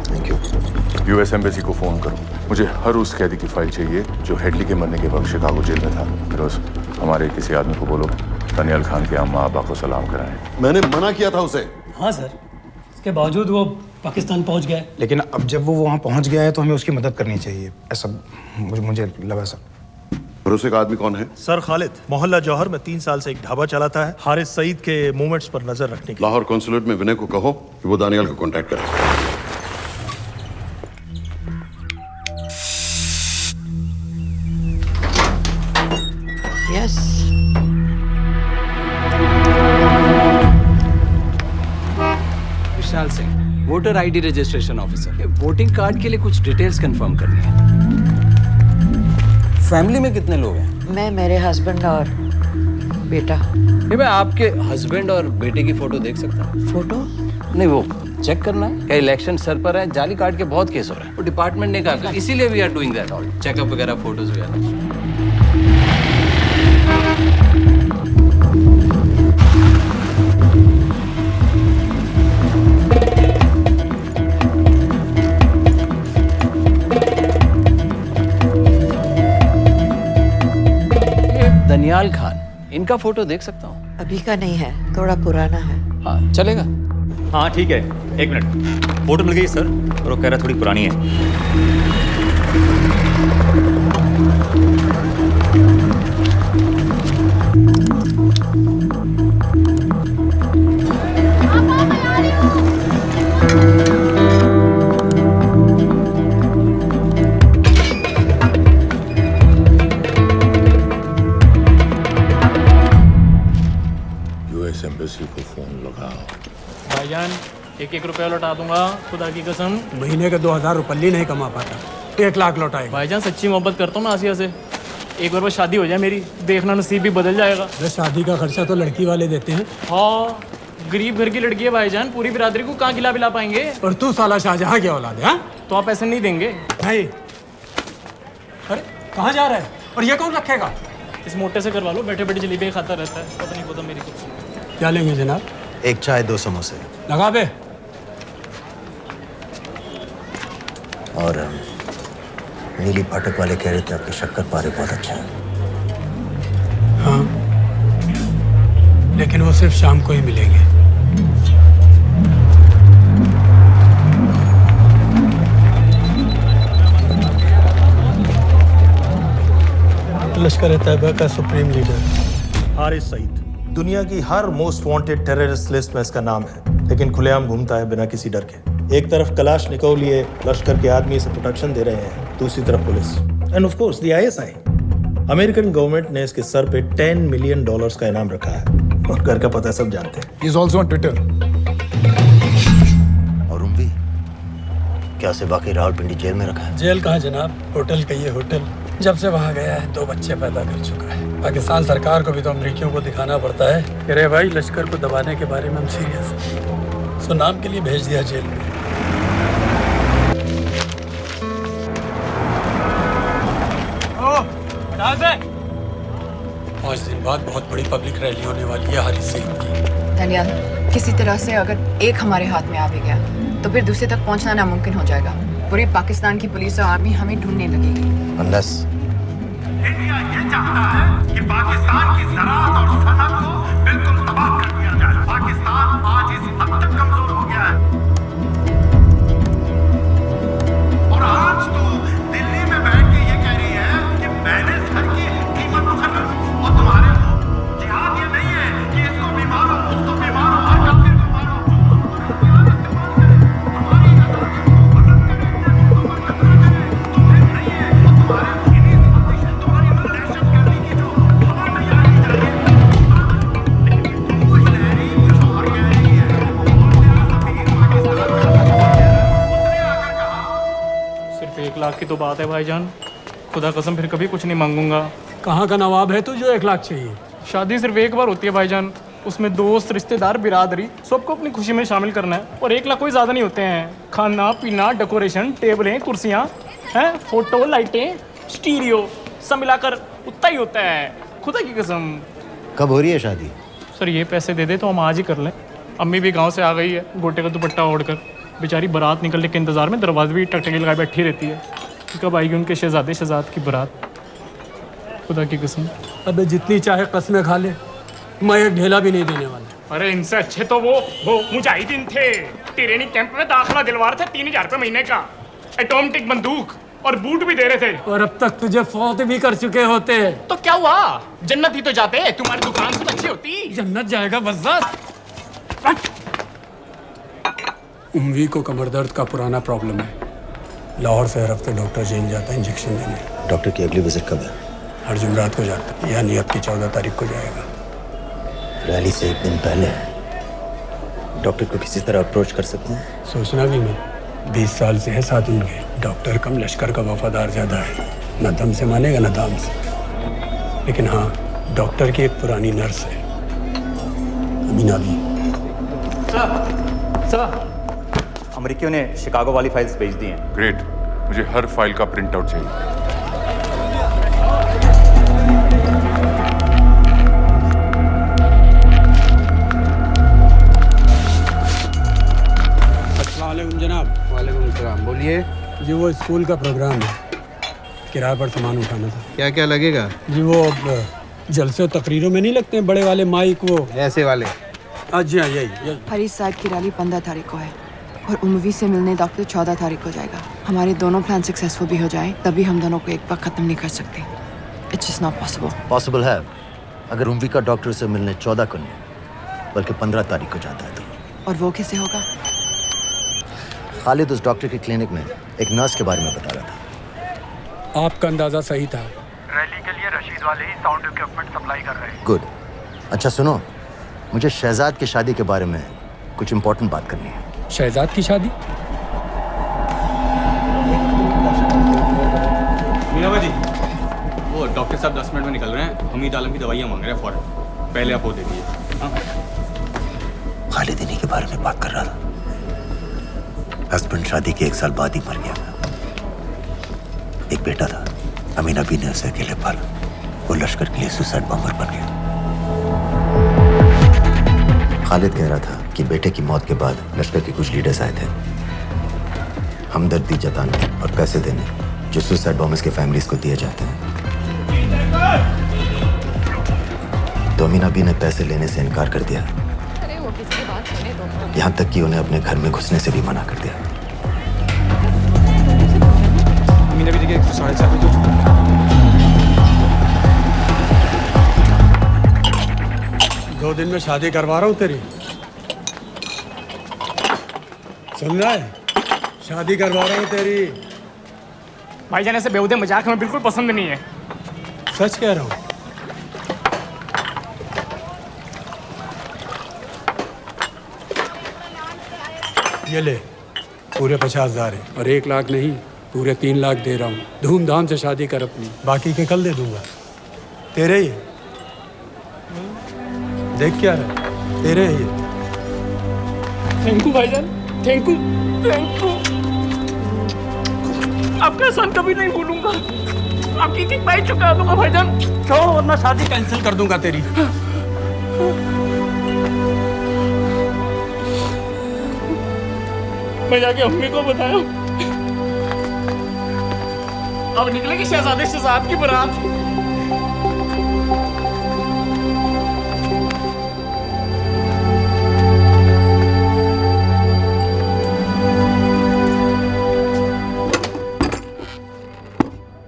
Thank you. यूएस एम्बेसी को फोन करो। मुझे हर उस कैदी की फाइल चाहिए जो हेडली के मरने के वक्त शिकागो जेल में था। फिरोज, हमारे किसी आदमी को बोलो दनियाल खान के अम्मा अब्बा को सलाम कराएं। मैंने मना किया था उसे। हाँ सर, इसके बावजूद वो पाकिस्तान पहुंच गया। लेकिन अब जब वो वहाँ पहुँच गया है तो हमें उसकी मदद करनी चाहिए, ऐसा मुझे लगा सर। भरोसे का आदमी कौन है? सर खालिद, मोहल्ला जौहर में 3 साल से एक ढाबा चलाता है। हारिस सईद के मूवमेंट्स पर नजर रखने के। लाहौर कॉन्सुलेट में विनय को कहो कि वो दानियाल को कांटेक्ट करे। Yes. Vishal Singh, voter ID registration officer. Voting card के लिए कुछ डिटेल्स कंफर्म करनी है। फैमिली में कितने लोग हैं? मैं, मेरे हस्बैंड और बेटा। ये मैं आपके हस्बैंड और बेटे की फोटो देख सकता हूँ? फोटो? नहीं, वो चेक करना है। क्या इलेक्शन सर पर है? जाली कार्ड के बहुत केस हो रहे हैं। वो डिपार्टमेंट ने कहा, इसीलिए we are doing that all, checkup वगैरह, फोटोज वगैरह। दनियाल खान, इनका फोटो देख सकता हूँ? अभी का नहीं है, थोड़ा पुराना है। हाँ, चलेगा? हाँ ठीक है, 1 मिनट। फोटो मिल गई सर, और वो कह रहा थोड़ी पुरानी है। एम्बेसी को फोन लगाओ। भाईजान, 1-1 रुपया लौटा दूंगा, खुदा की कसम। महीने का 2000 रुपये नहीं कमा पाता, 1 लाख लौटाएगा। भाईजान सच्ची मोहब्बत करता हूँ मैं आसिया से। एक बार बस शादी हो जाए मेरी, देखना नसीब भी बदल जाएगा। शादी का खर्चा तो लड़की वाले देते हैं। हाँ, गरीब घर की लड़की है भाईजान, पूरी बिरादरी को कहाँ खिला पाएंगे। और तू साला शाहजहां की औलाद है? तो आप पैसे नहीं देंगे भाई? अरे कहाँ जा रहा है? और ये कौन रखेगा? इस मोटे से करवा लो, बैठे बैठे जलेबी खाता रहता है, पता नहीं होता मेरी कुछ। क्या लेंगे जनाब? 1 चाय 2 समोसे। लगा बे। और नीली फाटक वाले कह रहे थे आपके शक्कर पारे बहुत अच्छा है। हाँ, लेकिन वो सिर्फ शाम को ही मिलेंगे। लश्कर तैयबा का सुप्रीम लीडर हारिस सईद, दुनिया की हर मोस्ट वांटेड टेररिस्ट लिस्ट में इसका नाम है, लेकिन खुलेआम घूमता है बिना किसी डर के। एक तरफ कलाशनिकोव लिए लश्कर के आदमी इसे प्रोटेक्शन दे रहे हैं, दूसरी तरफ police end of course the ISI। American government ने इसके सर पे $10 मिलियन का इनाम रखा है, और घर का पता सब जानते हैं। He is also on Twitter। और उम्वी, क्या उसे वाकई रावलपिंडी जेल में रखा है? जेल कहाँ जनाब, होटल कहिए होटल। जब से वहाँ गया है 2 बच्चे पैदा कर चुका है। पाकिस्तान सरकार को भी तो अमरीकियों को दिखाना पड़ता है। अरे भाई, लश्कर को दबाने के बारे में हम सीरियस हैं। सो नाम के लिए भेज दिया जेल में। पाँच दिन बाद बहुत बड़ी पब्लिक रैली होने वाली है हारिस सईद की। दनियाल, किसी तरह से अगर एक हमारे हाथ में आ भी गया तो फिर दूसरे तक पहुंचना नामुमकिन हो जाएगा। पूरी पाकिस्तान की पुलिस और आर्मी हमें ढूंढने लगेगी। Unless इंडिया ये चाहता है कि पाकिस्तान की ज़राअत और सनअत को बिल्कुल तबाह कर दिया जाए। पाकिस्तान आज इस हद तक कमजोर हो गया है, और आज तो दिल्ली में बैठ के ये कह रही है कि मैंने सर की कीमत मुकर्रर की। और तुम्हारे जिहाद ये नहीं है कि इसको भी मारो, उसको भी मारो, हर काफिर को मारो। सिर्फ 1 लाख की तो बात है भाईजान, खुदा कसम फिर कभी कुछ नहीं मांगूंगा। कहाँ का नवाब है तू जो 1 लाख चाहिए? शादी सिर्फ एक बार होती है भाईजान, उसमें दोस्त, रिश्तेदार, बिरादरी सबको अपनी खुशी में शामिल करना है। और 1 लाख कोई ज़्यादा नहीं होते हैं। खाना पीना, डेकोरेशन, टेबलें, कुर्सियाँ हैं, फोटो, लाइटें, स्टीरियो, सब मिलाकर उतना ही होता है, खुदा की कसम। कब हो रही है शादी? सर ये पैसे दे दे तो हम आज ही कर लें। अम्मी भी गांव से आ गई है, गोटे का दुपट्टा ओढ़कर। बेचारी बारात निकलने के इंतज़ार में दरवाजे भी टकटकी लगाए बैठी रहती है। कब आएगी उनके शहजाद की बारात, खुदा की कसम। अबे जितनी चाहे कस्में खा ले, मैं एक ढेला भी नहीं देने वाला। अरे इनसे अच्छे तो वो मुजाहिदीन थे, ट्रेनिंग कैंप में दाखिला दिलवा रहे थे 3000 रुपये महीने का, एटॉमिक बंदूक, और बूट भी दे रहे थे। और अब तक तुझे फौत भी कर चुके होते। तो क्या हुआ, जन्नत ही तो जाते, तुम्हारी दुकान से अच्छी होती। जन्नत जाएगा बस। उम्वी को कमर दर्द का पुराना प्रॉब्लम है। लाहौर से हर हफ्ते डॉक्टर जेल जाता है इंजेक्शन देने। डॉक्टर की अगली विजिट कब है? हर जुमरात को जाता है, यानी अब की 14 तारीख को जाएगा। रैली से एक दिन पहले डॉक्टर को किसी तरह अप्रोच कर सकते हैं? सोचना भी नहीं, 20 साल से है साथ उनके। डॉक्टर कम लश्कर का वफादार ज्यादा है, न दम से मानेगा न दाम से। लेकिन हाँ, डॉक्टर की एक पुरानी नर्स है, अमीना भी। सर, अमेरिकियों ने शिकागो वाली फाइल्स भेज दी हैं। ग्रेट, मुझे हर फाइल का प्रिंट आउट चाहिए। अस्सलामुअलैकुम जनाब। वालेकुम सलाम, बोलिए। जी वो स्कूल का प्रोग्राम है, किराए पर सामान उठाना था। क्या क्या लगेगा? जी वो जलसे तकरीरों में नहीं लगते हैं बड़े वाले माइक, वो ऐसे वाले? जी हाँ, यही। हरी साइड की रैली 15 तारीख को है और उम्वी से मिलने डॉक्टर 14 तारीख को जाएगा। हमारे दोनों प्लान सक्सेसफुल भी हो जाए तभी हम दोनों को एक बार खत्म नहीं कर सकते। It's just not possible. Possible है अगर उम्वी का डॉक्टर से मिलने 14 को नहीं बल्कि 15 तारीख को जाता है तो। और वो कैसे होगा? खालिद उस डॉक्टर के क्लिनिक में एक नर्स के बारे में बता रहा था। आपका अंदाजा सही था। रैली के लिए रशीद वाले ही साउंड इक्विपमेंट सप्लाई कर रहे हैं। गुड। अच्छा सुनो, मुझे शहजाद की शादी के बारे में कुछ इंपॉर्टेंट बात करनी है। शहजाद की शादी? मीना जी, वो डॉक्टर साहब 10 मिनट में निकल रहे हैं। हमीद आलम की दवाइयाँ मांग रहे हैं फौरन। पहले आप वो दे दीजिए। हाँ? खालिद इन्हीं के बारे में बात कर रहा था। हस्बैंड शादी के 1 साल बाद ही मर गया। एक बेटा था, अमीना भी ने उसे अकेले पाला। वो लश्कर के लिए सुसाइड बॉम्बर बन गया। खालिद कह रहा था कि बेटे की मौत के बाद लश्कर के कुछ लीडर्स आए थे हमदर्दी जताने और पैसे देने, जो सुसाइड बॉम्बर्स के फैमिलीज को दिए जाते हैं। तो अमीना भी ने पैसे लेने से इनकार कर दिया, यहाँ तक कि उन्हें अपने घर में घुसने से भी मना कर दिया। मीना भी देखिए 7:30 बजे। दो दिन में शादी करवा रहा हूँ तेरी, सुन रहा है? शादी करवा रहा हूँ तेरी। भाईजान ऐसे बेहुदे मजाक हमें बिल्कुल पसंद नहीं है। सच कह रहा हूँ। ये ले, पूरे 50,000 है और 1 लाख नहीं, पूरे 3 लाख दे रहा हूँ। धूमधाम से शादी कर अपनी, बाकी के कल दे दूंगा। तेरे ही देख क्या है, तेरे ही। थैंक यू भाईजान, थैंक यू, थैंक यू। आपका एहसान कभी नहीं भूलूंगा। आपकी ठीक भाई चुका दूंगा भाईजान। छोड़ वरना शादी कैंसिल कर दूंगा तेरी। मैं जाके अम्मी को बताया। अब निकलेगी शहजादे शहजाद की बारात।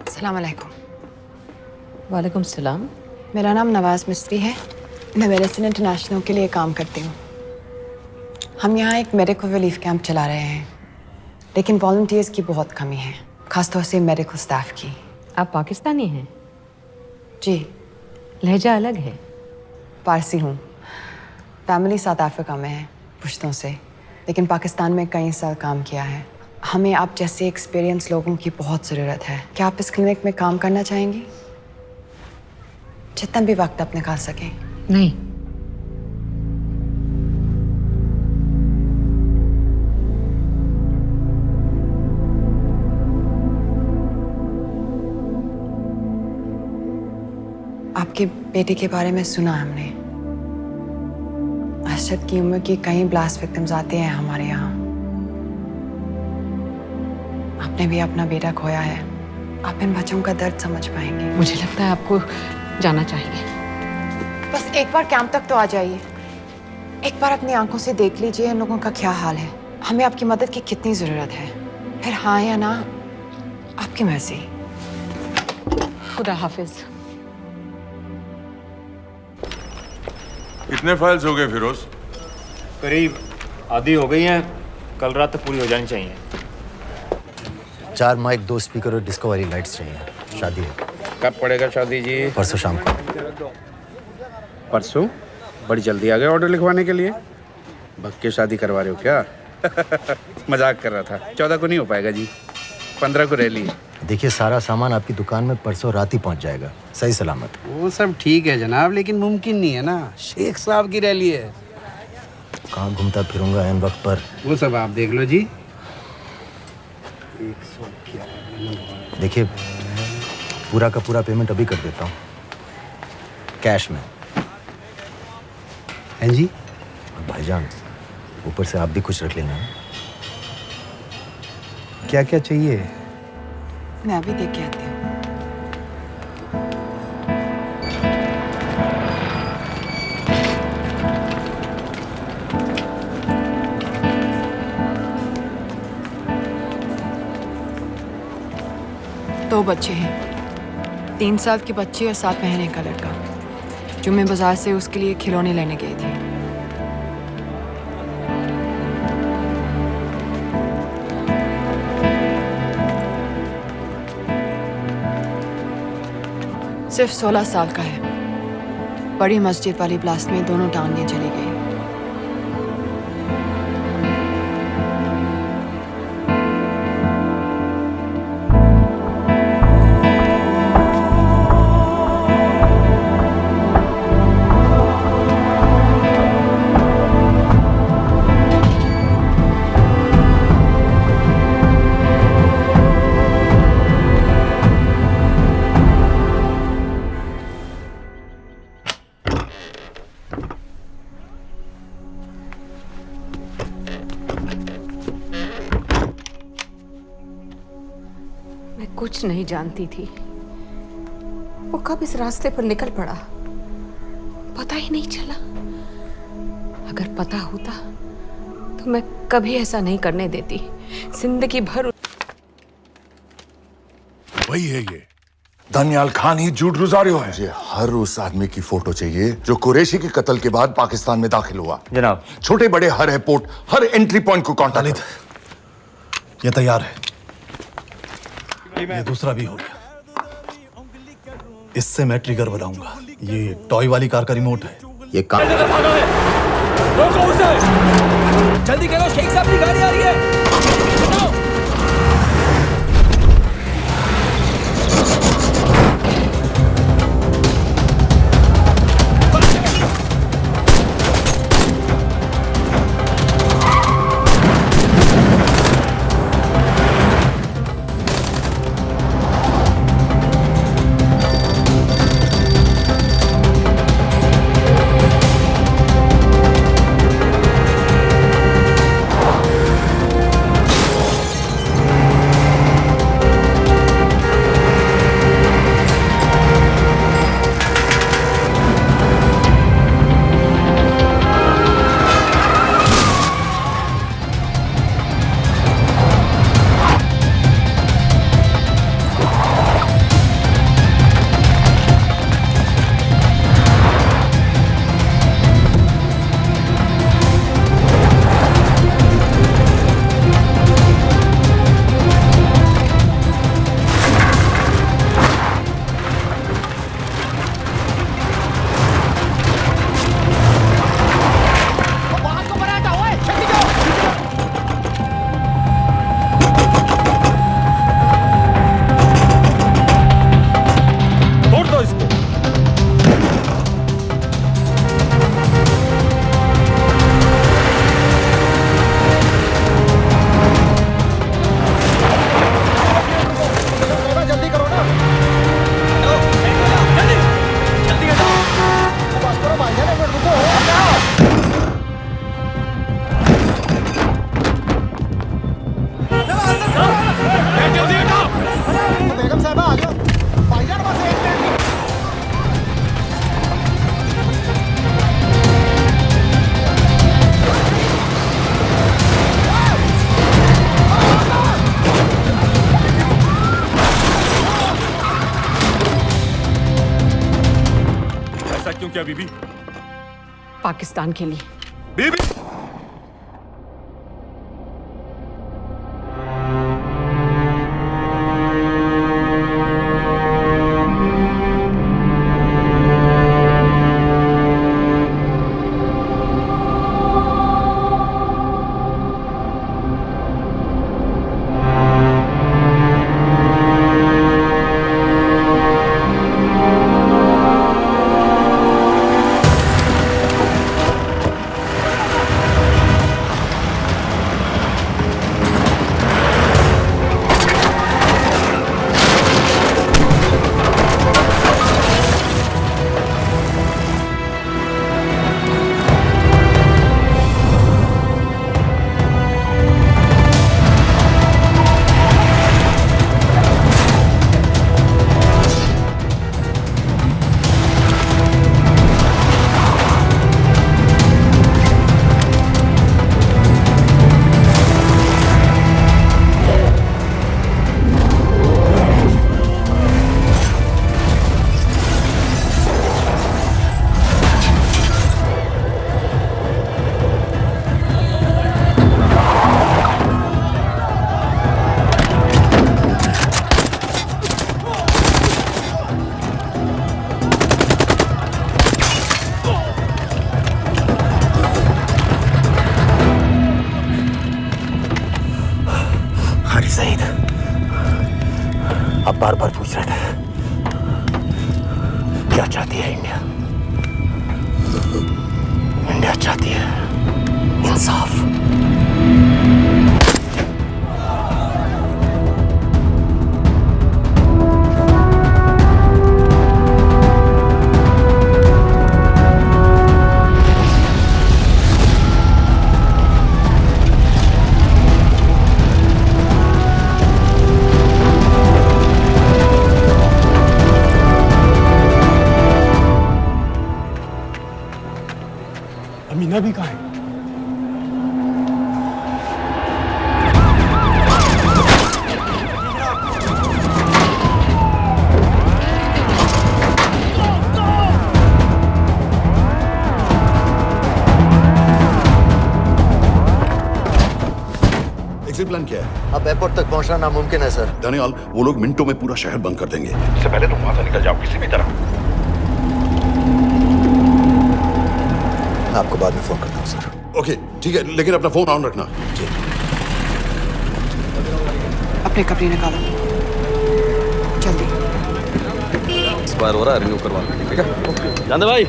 अस्सलाम वालेकुम। वालेकुम सलाम। मेरा नाम नवाज मिस्त्री है। मैं मेडिसिन इंटरनेशनल के लिए काम करती हूँ। हम यहाँ एक मेडिकल रिलीफ कैंप चला रहे हैं, लेकिन वॉलंटियर्स की बहुत कमी है, खासतौर से मेडिकल स्टाफ की। आप पाकिस्तानी हैं? जी। लहजा अलग है। पारसी हूँ। फैमिली साउथ अफ्रीका में है पुश्तों से, लेकिन पाकिस्तान में कई साल काम किया है। हमें आप जैसे एक्सपीरियंस लोगों की बहुत ज़रूरत है। क्या आप इस क्लिनिक में काम करना चाहेंगी? जितना भी वक्त आप निकाल सकें। नहीं। आपके बेटे के बारे में सुना हमने। अरशद की उम्र के कई ब्लास्ट विक्टिम्स आते हैं हमारे यहाँ। आपने भी अपना बेटा खोया है। आप इन बच्चों का दर्द समझ पाएंगे। मुझे लगता है आपको जाना चाहिए। बस एक बार कैंप तक तो आ जाइए। एक बार अपनी आंखों से देख लीजिए इन लोगों का क्या हाल है। हमें आपकी मदद की कितनी ज़रूरत है। फिर हाँ या ना आपकी मर्जी। खुदा हाफिज। कितने फाइल्स हो गए फिरोज? करीब आधी हो गई हैं, कल रात तक पूरी हो जानी चाहिए। 4 माइक, 2 स्पीकर और डिस्को वाली लाइट्स चाहिए। शादी है। कब पड़ेगा शादी जी? परसों शाम को। परसों? बड़ी जल्दी आ गए ऑर्डर लिखवाने के लिए। भग के शादी करवा रहे हो क्या? मजाक कर रहा था। 14 को नहीं हो पाएगा जी, 15 को रैली है। देखिए, सारा सामान आपकी दुकान में परसों रात ही पहुंच जाएगा, सही सलामत। वो सब ठीक है जनाब, लेकिन मुमकिन नहीं है ना, शेख साहब की रैली है। कहाँ घूमता फिरूंगा एन वक्त पर? वो सब आप देख लो जी। देखिए, पूरा का पूरा पेमेंट अभी कर देता हूँ, कैश में। हैं जी? और भाईजान, ऊपर से आप भी कुछ रख लेना। क्या क्या चाहिए? मैं अभी देख के आती हूँ। दो बच्चे हैं, 3 साल की बच्ची और 7 महीने का लड़का, जो मैं बाजार से उसके लिए खिलौने लेने गई थी। सिर्फ 16 साल का है। बड़ी मस्जिद वाली ब्लास्ट में दोनों टांगें चली गई। मैं कुछ नहीं जानती थी, वो कब इस रास्ते पर निकल पड़ा पता ही नहीं चला। अगर पता होता तो मैं कभी ऐसा नहीं करने देती। जिंदगी भर वही है ये दानियाल खान ही झूठ रुजारियो है। मुझे हर उस आदमी की फोटो चाहिए जो कुरैशी के कत्ल के बाद पाकिस्तान में दाखिल हुआ। जनाब, छोटे बड़े हर एयरपोर्ट, हर एंट्री पॉइंट को कांटेक्ट। ये तैयार है, ये दूसरा भी हो गया। इससे मैं ट्रिगर बनाऊंगा। ये टॉय वाली कार का रिमोट है। ये कार रोको उसे! जल्दी करो, शेख साहब की गाड़ी आ रही है। बीबी? पाकिस्तान के लिए। बीबी! सईद, आप बार बार पूछ रहे थे क्या चाहती है इंडिया? इंडिया चाहती है इंसाफ। अमीना भी कहाँ है? एग्जिट प्लान क्या है? अब एयरपोर्ट तक पहुंचना नामुमकिन है सर। दानियाल, वो लोग मिनटों में पूरा शहर बंद कर देंगे। इससे पहले तुम वहां से निकल जाओ किसी भी तरह। मैं आपको बाद में फोन करता हूँ सर। ओके ठीक है, लेकिन अपना फोन ऑन रखना। अपने कपड़े निकालो जल्दी। एक्सपायर हो रहा है, रिन्यू करवा लो। ठीक है जानते भाई।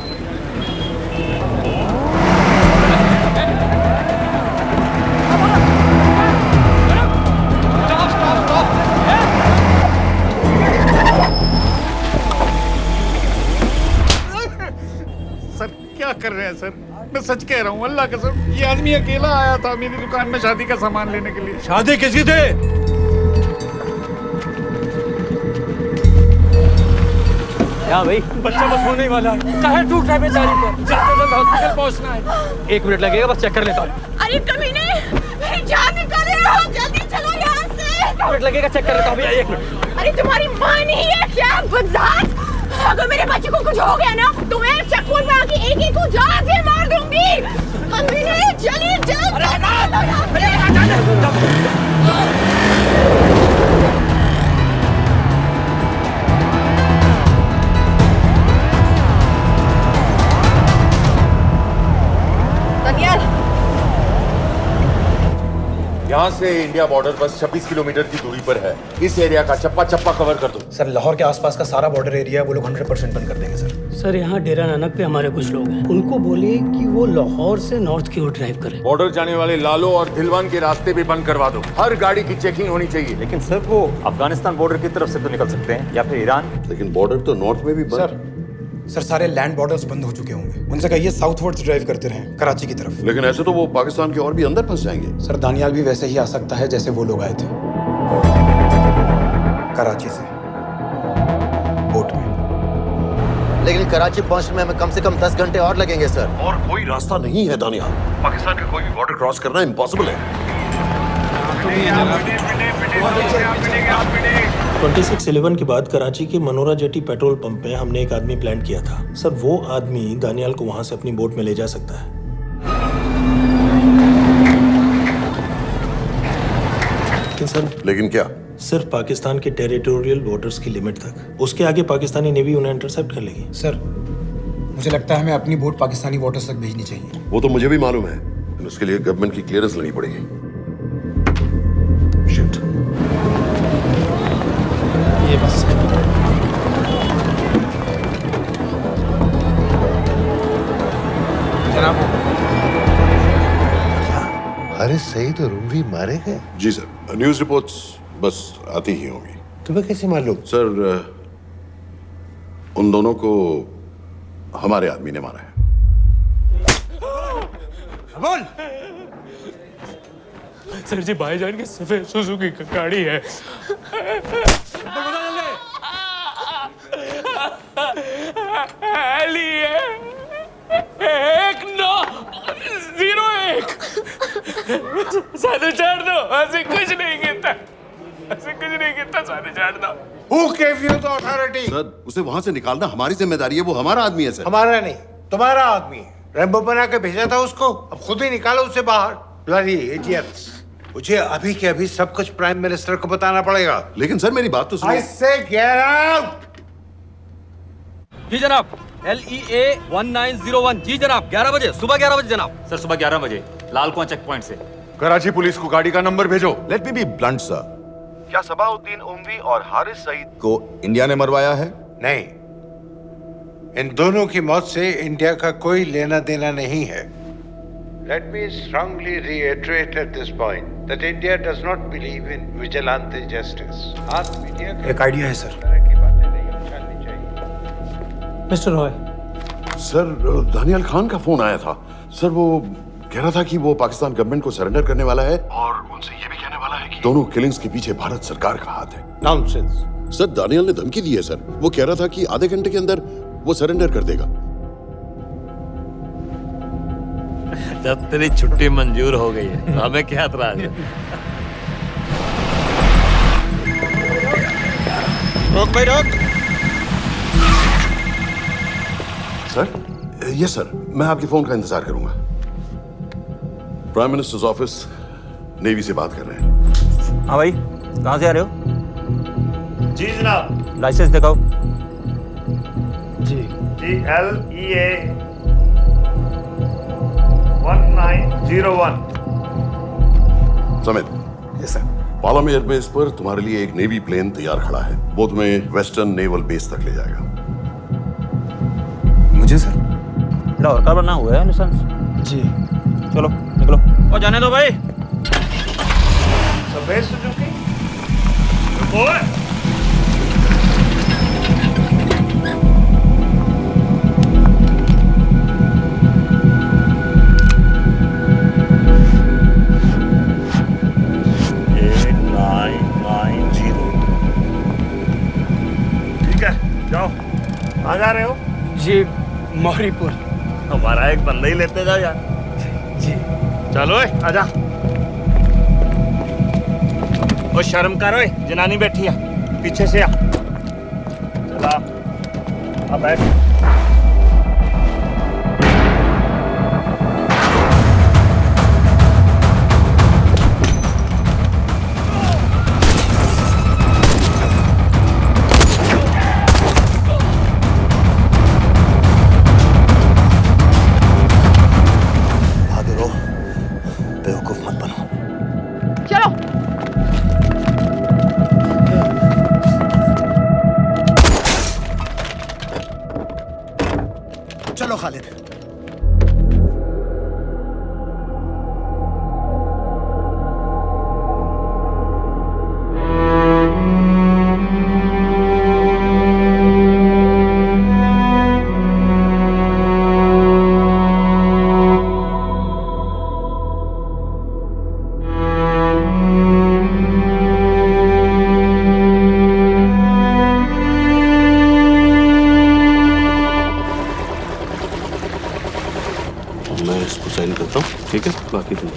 सर क्या कर रहे हैं सर? मैं सच कह रहा हूँ, अल्लाह कसम, ये आदमी अकेला आया था मेरी दुकान में शादी का सामान लेने के लिए। शादी किसकी थी? क्या भाई? बच्चा बस होने ही वाला है। काहे टूट रहा है बेचारी को? जल्द से जल्द हॉस्पिटल पहुंचना है। 1 मिनट लगेगा, बस चेक कर लेता हूँ। अरे कमीने, मेरी जान निकाल रहे हो, जल्दी चलो यहाँ से। 1 मिनट लगेगा, चेक कर लेता हूँ भैया, 1 मिनट। अरे तुम्हारी माँ नहीं है क्या बदजात? अगर मेरे बच्चे को कुछ हो गया ना तो मैं चक्कू में आके एक को जान से मार दूंगी। कमीने चलिए जल्द। यहाँ से इंडिया बॉर्डर बस 26 किलोमीटर की दूरी पर है। इस एरिया का चप्पा चप्पा कवर कर दो। सर लाहौर के आसपास का सारा बॉर्डर एरिया वो लोग 100% बंद कर देंगे सर। सर यहाँ डेरा नानक पे हमारे कुछ लोग हैं, उनको बोलिए कि वो लाहौर से नॉर्थ की ओर ड्राइव करें। बॉर्डर जाने वाले लालो और दिलवान के रास्ते भी बंद करवा दो। हर गाड़ी की चेकिंग होनी चाहिए। लेकिन सर वो अफगानिस्तान बॉर्डर की तरफ से तो निकल सकते हैं या फिर ईरान। लेकिन बॉर्डर तो नॉर्थ में भी बंद। सर सारे लैंड बॉर्डर्स बंद हो चुके होंगे। उनसे कहिए साउथवर्ड्स ड्राइव करते रहें कराची की तरफ। लेकिन ऐसे तो वो पाकिस्तान के और भी अंदर फंस जाएंगे। सर दानियाल भी वैसे ही आ सकता है जैसे वो लोग आए थे, कराची से बोट में। लेकिन कराची पहुंचने में हमें कम से कम 10 घंटे और लगेंगे सर। और कोई रास्ता नहीं है दानियाल, पाकिस्तान का कोई भी बॉर्डर क्रॉस करना इम्पॉसिबल है। 26/11 के बाद कराची के मनोरा जेटी पेट्रोल पंप में हमने एक आदमी प्लान किया था। सर वो आदमी दानियाल को वहां से अपनी बोट में ले जा सकता है। लेकिन सर लेकिन क्या? सिर्फ पाकिस्तान के टेरिटोरियल बॉर्डर्स की लिमिट तक। उसके आगे पाकिस्तानी नेवी उन्हें इंटरसेप्ट कर लेगी। सर मुझे लगता है हमें अपनी बोट पाकिस्तानी वाटर्स तक भेजनी चाहिए। वो तो मुझे भी मालूम है, लेकिन उसके लिए गवर्नमेंट की क्लियरेंस लेनी पड़ेगी। शिट। ये बस जनाब, हारिस सईद और रुमवी मारे गए? जी सर, न्यूज़ रिपोर्ट्स बस आती ही होंगी। तुम्हें कैसे मालूम? सर उन दोनों को हमारे आदमी ने मारा है। बोल। सर जी, भाईजान की सफेद सुजुकी की गाड़ी है। एली है 1901। सारे छोड़ दो, ऐसे कुछ नहीं कहता, ऐसे कुछ नहीं कहता, सारे छोड़ दो। Who gave you the authority? Sir उसे वहां से निकालना हमारी जिम्मेदारी है, वो हमारा आदमी है सर। हमारा नहीं, तुम्हारा आदमी है। रैम्बो बना के भेजा था उसको, अब खुद ही निकालो उसे बाहर। Bloody idiots! मुझे अभी के अभी सब कुछ प्राइम मिनिस्टर को बताना पड़ेगा। लेकिन सर मेरी बात तो सुनो। I say get out! जी जनाब, LEA 1901। जी जनाब, 11 बजे, सुबह 11 बजे जनाब। सर सुबह 11 बजे लाल कुआं चेक पॉइंट से। कराची पुलिस को गाड़ी का नंबर भेजो। Let me be blunt sir, क्या सबाउद्दीन उमवी और हारिस सईद को इंडिया ने मरवाया है? नहीं, इन दोनों की मौत से इंडिया का कोई लेना देना नहीं है। Let me strongly reiterate at this point that India does not believe in vigilante justice. आप मीडिया एक आइडिया है sir. Mister Roy. Sir Daniyal Khan का फोन आया था। सर वो कह रहा था कि वो पाकिस्तान गवर्नमेंट को सरेंडर करने वाला है और उनसे ये भी कहने वाला है कि दोनों किलिंग्स के पीछे भारत सरकार का हाथ है। Nonsense. सर दानियाल ने धमकी दी है सर। वो कह रहा था कि आधे घंटे के अंदर वो सरेंडर कर देगा। जब तेरी छुट्टी मंजूर हो गई है तो हमें क्या एतराज है? रोक भाई रोक। सर यस सर, मैं आपके फोन का इंतजार करूंगा। प्राइम मिनिस्टर्स ऑफिस नेवी से बात कर रहे हैं। हाँ भाई, कहाँ से आ रहे हो? जी जनाब। लाइसेंस दिखाओ। जी LEA 1901। Samit. Yes sir. Palam airbase पर तुम्हारे लिए एक नेवी प्लेन तैयार खड़ा है। वो तुम्हें वेस्टर्न नेवल बेस तक ले जाएगा। मुझे सर? और का बना हुआ है लाइसेंस? जी। चलो निकलो। और जाने दो भाई। सफेद सुजुकी। बोल। जाओ। कहाँ जा रहे हो? जी, मौरीपुर। हमारा एक बंदा ही लेते जाओ यार। जी। चलो आजा। ओ शर्म करो, जनानी बैठी है पीछे से आ। चला अब बैठ। चलो। चलो खालिद। मैं इसको साइन करता हूँ, ठीक है? बाकी तुम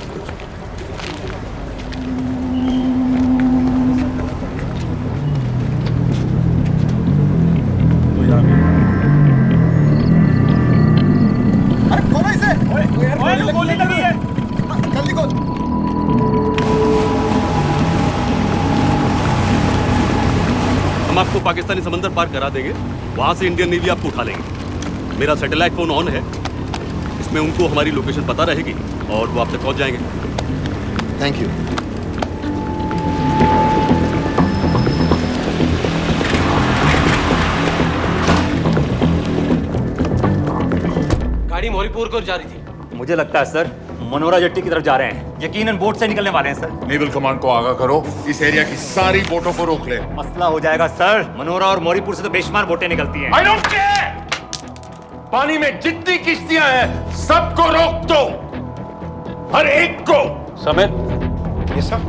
आपको पाकिस्तानी समंदर पार करा देंगे, वहां से इंडियन नेवी आपको उठा लेंगे। मेरा सैटेलाइट फोन ऑन है, इसमें उनको हमारी लोकेशन पता रहेगी और वो आप तक पहुंच जाएंगे। Thank you. गाड़ी मोरीपुर को जा रही थी। मुझे लगता है सर मनोरा जेट्टी की तरफ जा रहे हैं, यकीनन बोट से निकलने वाले हैं सर। नेवल कमांड को आगाह करो, इस एरिया की सारी बोटों को रोक ले। मसला हो जाएगा सर, मनोरा और मोरीपुर से तो बेशुमार बोटें निकलती हैं। I don't care! पानी में जितनी किश्तियां हैं सबको रोक दो, हर एक को। समेत ये सर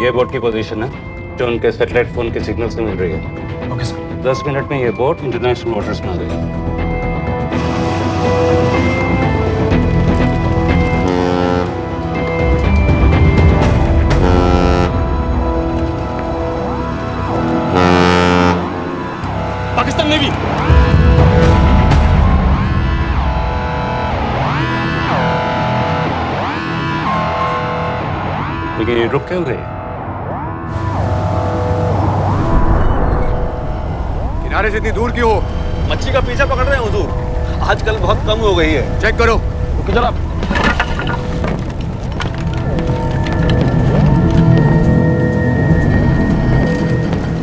ये बोट की पोजीशन है जो उनके सैटेलाइट फोन के सिग्नल से मिल रही है। Okay sir. 10 मिनट में ये बोट इंटरनेशनल वाटर्स में आ गई। पाकिस्तान नेवी लेकिन ये रुक क्यों गए? किनारे से इतनी दूर क्यों हो? मच्छी का पीछा पकड़ रहे हैं हुजूर, आजकल बहुत कम हो गई है। चेक करो। रुको जरा।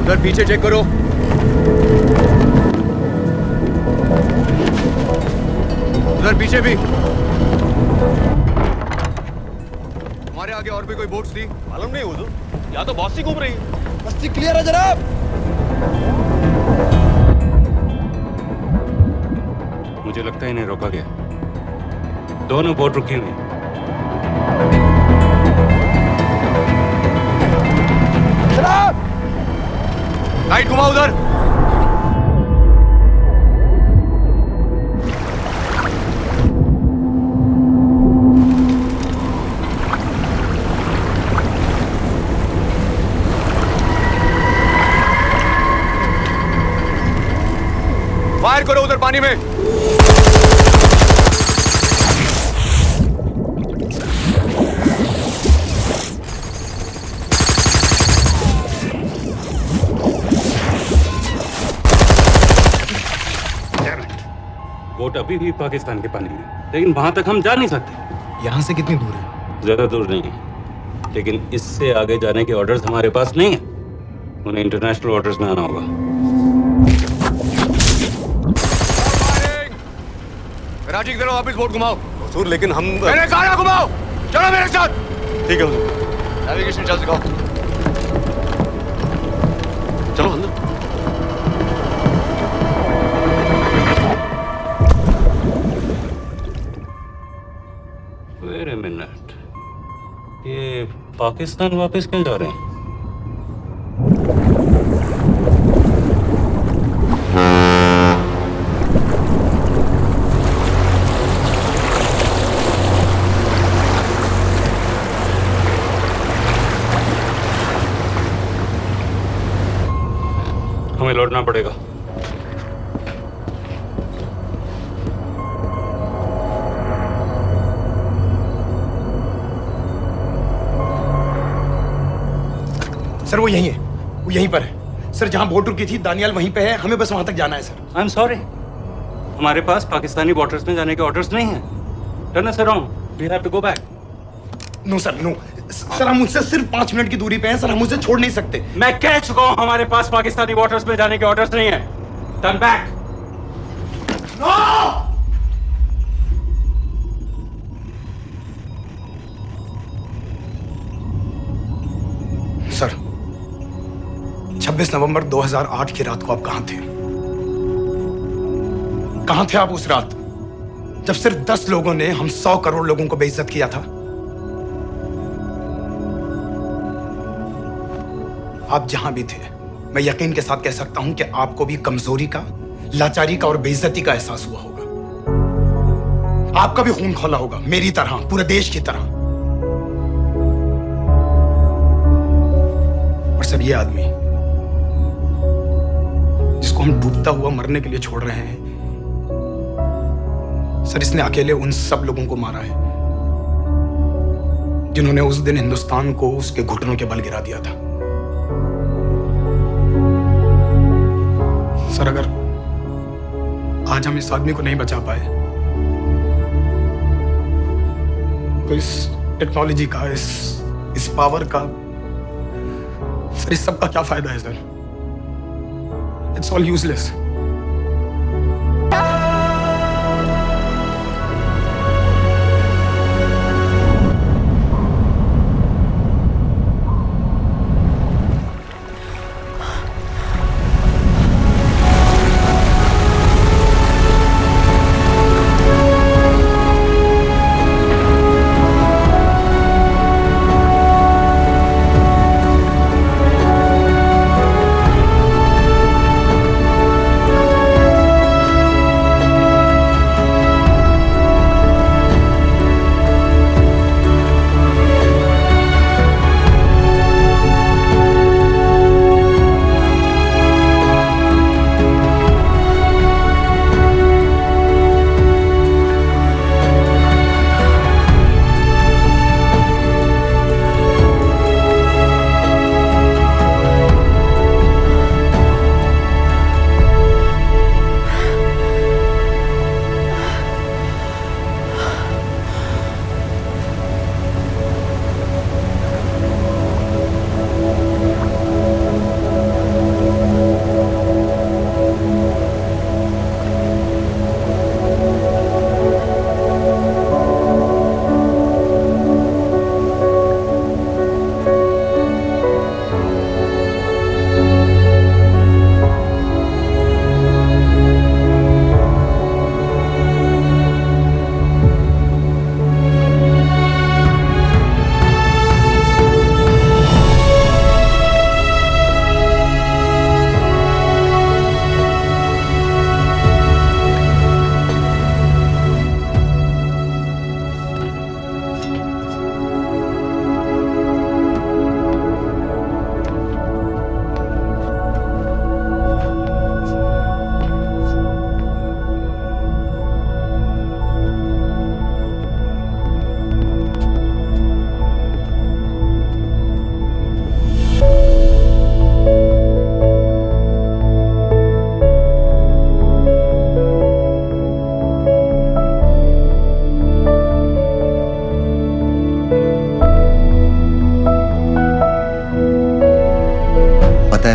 उधर पीछे चेक करो। उधर पीछे भी। हमारे आगे और भी कोई बोट्स थी? मालूम नहीं हुजूर, यहाँ तो बहुत सी घूम रही है। बस्ती क्लियर है जनाब। मुझे लगता है इन्हें रोका गया। दोनों बोट रुकी हुई। लाइट घुमाओ उधर। फायर करो उधर पानी में। बोट अभी भी पाकिस्तान के पानी में, लेकिन वहां तक हम जा नहीं सकते। यहाँ से कितनी दूर है? ज्यादा दूर नहीं है, लेकिन इससे आगे जाने के ऑर्डर्स हमारे पास नहीं है। उन्हें इंटरनेशनल वाटर्स में आना होगा। राजी की तरफ वापस बोट घुमाओ। हुजूर लेकिन हम मैंने कहा ना घुमाओ। चलो मेरे साथ। ठीक है हुजूर। नेविगेशन चल सिखाओ। चलो अंदर। वेट अ मिनट, ये पाकिस्तान वापस क्यों जा रहे हैं? हमें लौटना पड़ेगा। सर वो यहीं है, वो यहीं पर है। सर जहां बोट रुकी थी दानियाल वहीं पे है, हमें बस वहां तक जाना है सर। आई एम सॉरी, हमारे पास पाकिस्तानी वाटर्स में जाने के ऑर्डर्स नहीं है। Turn us around, we have to go back. No sir no, sir हम मुझसे सिर्फ 5 मिनट की दूरी पे हैं सर, हम उसे छोड़ नहीं सकते। मैं कह चुका हूं हमारे पास पाकिस्तानी वाटर्स में जाने के ऑर्डर्स नहीं है। Turn back. नो! सर 26 नवंबर 2008 की रात को आप कहां थे? कहां थे आप उस रात जब सिर्फ 10 लोगों ने हम 100 करोड़ लोगों को बेइज्जत किया था? आप जहां भी थे, मैं यकीन के साथ कह सकता हूं कि आपको भी कमजोरी का, लाचारी का और बेइज्जती का एहसास हुआ होगा। आपका भी खून खौला होगा, मेरी तरह, पूरे देश की तरह। और सर ये आदमी जिसको हम डूबता हुआ मरने के लिए छोड़ रहे हैं, सर इसने अकेले उन सब लोगों को मारा है जिन्होंने उस दिन हिंदुस्तान को उसके घुटनों के बल गिरा दिया था। सर, अगर आज हम इस आदमी को नहीं बचा पाए तो इस टेक्नोलॉजी का, इस पावर का, सर इस सब का क्या फायदा है सर? It's all useless.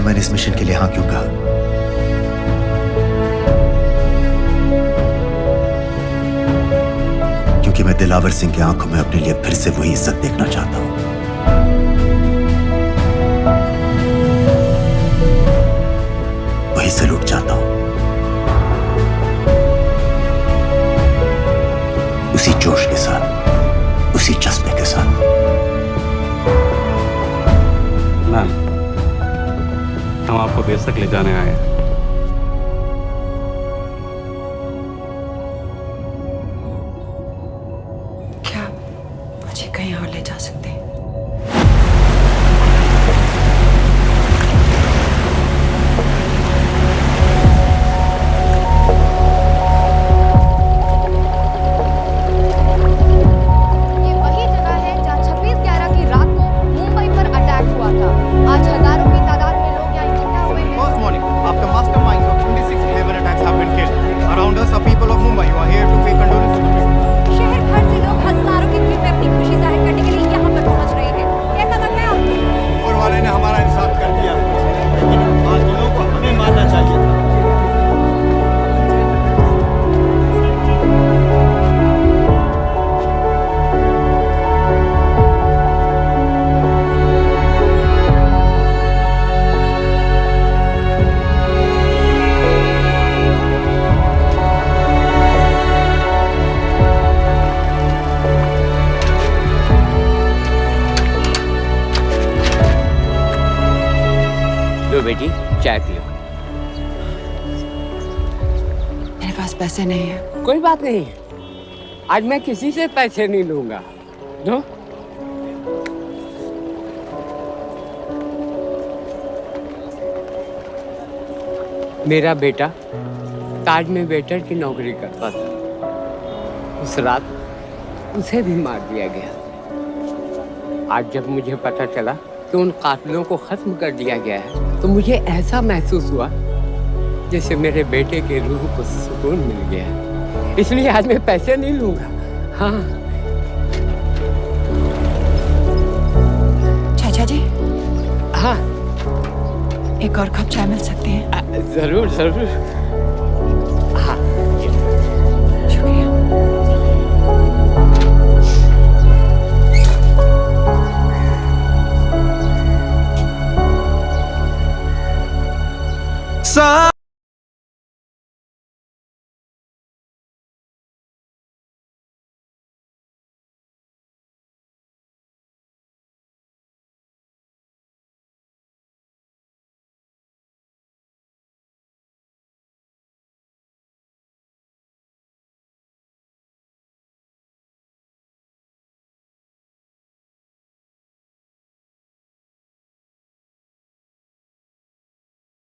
मैंने इस मिशन के लिए हाँ क्यों कहा? क्योंकि मैं दिलावर सिंह की आंखों में अपने लिए फिर से वही इज्जत देखना चाहता हूं, वही सैल्यूट चाहता हूं, उसी जोश के साथ, उसी जज्बे के साथ। मैम, हम आपको बेस तक ले जाने आए हैं। क्या मुझे कहीं और ले जा सकते हैं? ये वही जगह है जहां 26/11 की रात को मुंबई पर अटैक हुआ था। आज हजारों की तादाद में लोग यहाँ इकट्ठा हुए हैं। First morning, after masterminds of 26/11 attacks have been killed, around us are people of Mumbai who are here to pay condolence to the victims. शहर भर से लोग हजारों की भीड़ में अपनी खुशी जाहिर करने के लिए यहाँ पर पहुँच रहे हैं। कैसा लग रहा है आपको? ऊपर वाले ने हमारा इंसाफ कर दिया, लेकिन आदमियों को हमें मारना चाहिए था। लो बेटी, चाय पियो। मेरे पास पैसे नहीं है। कोई बात नहीं, आज मैं किसी से पैसे नहीं लूंगा। दो। मेरा बेटा ताज में वेटर की नौकरी करता था। उस रात उसे भी मार दिया गया। आज जब मुझे पता चला कि उन कातिलों को खत्म कर दिया गया है तो मुझे ऐसा महसूस हुआ जैसे मेरे बेटे के रूह को सुकून मिल गया है। इसलिए आज मैं पैसे नहीं लूंगा। हाँ चाचा जी, हाँ, एक और कप चाय मिल सकती है? जरूर जरूर।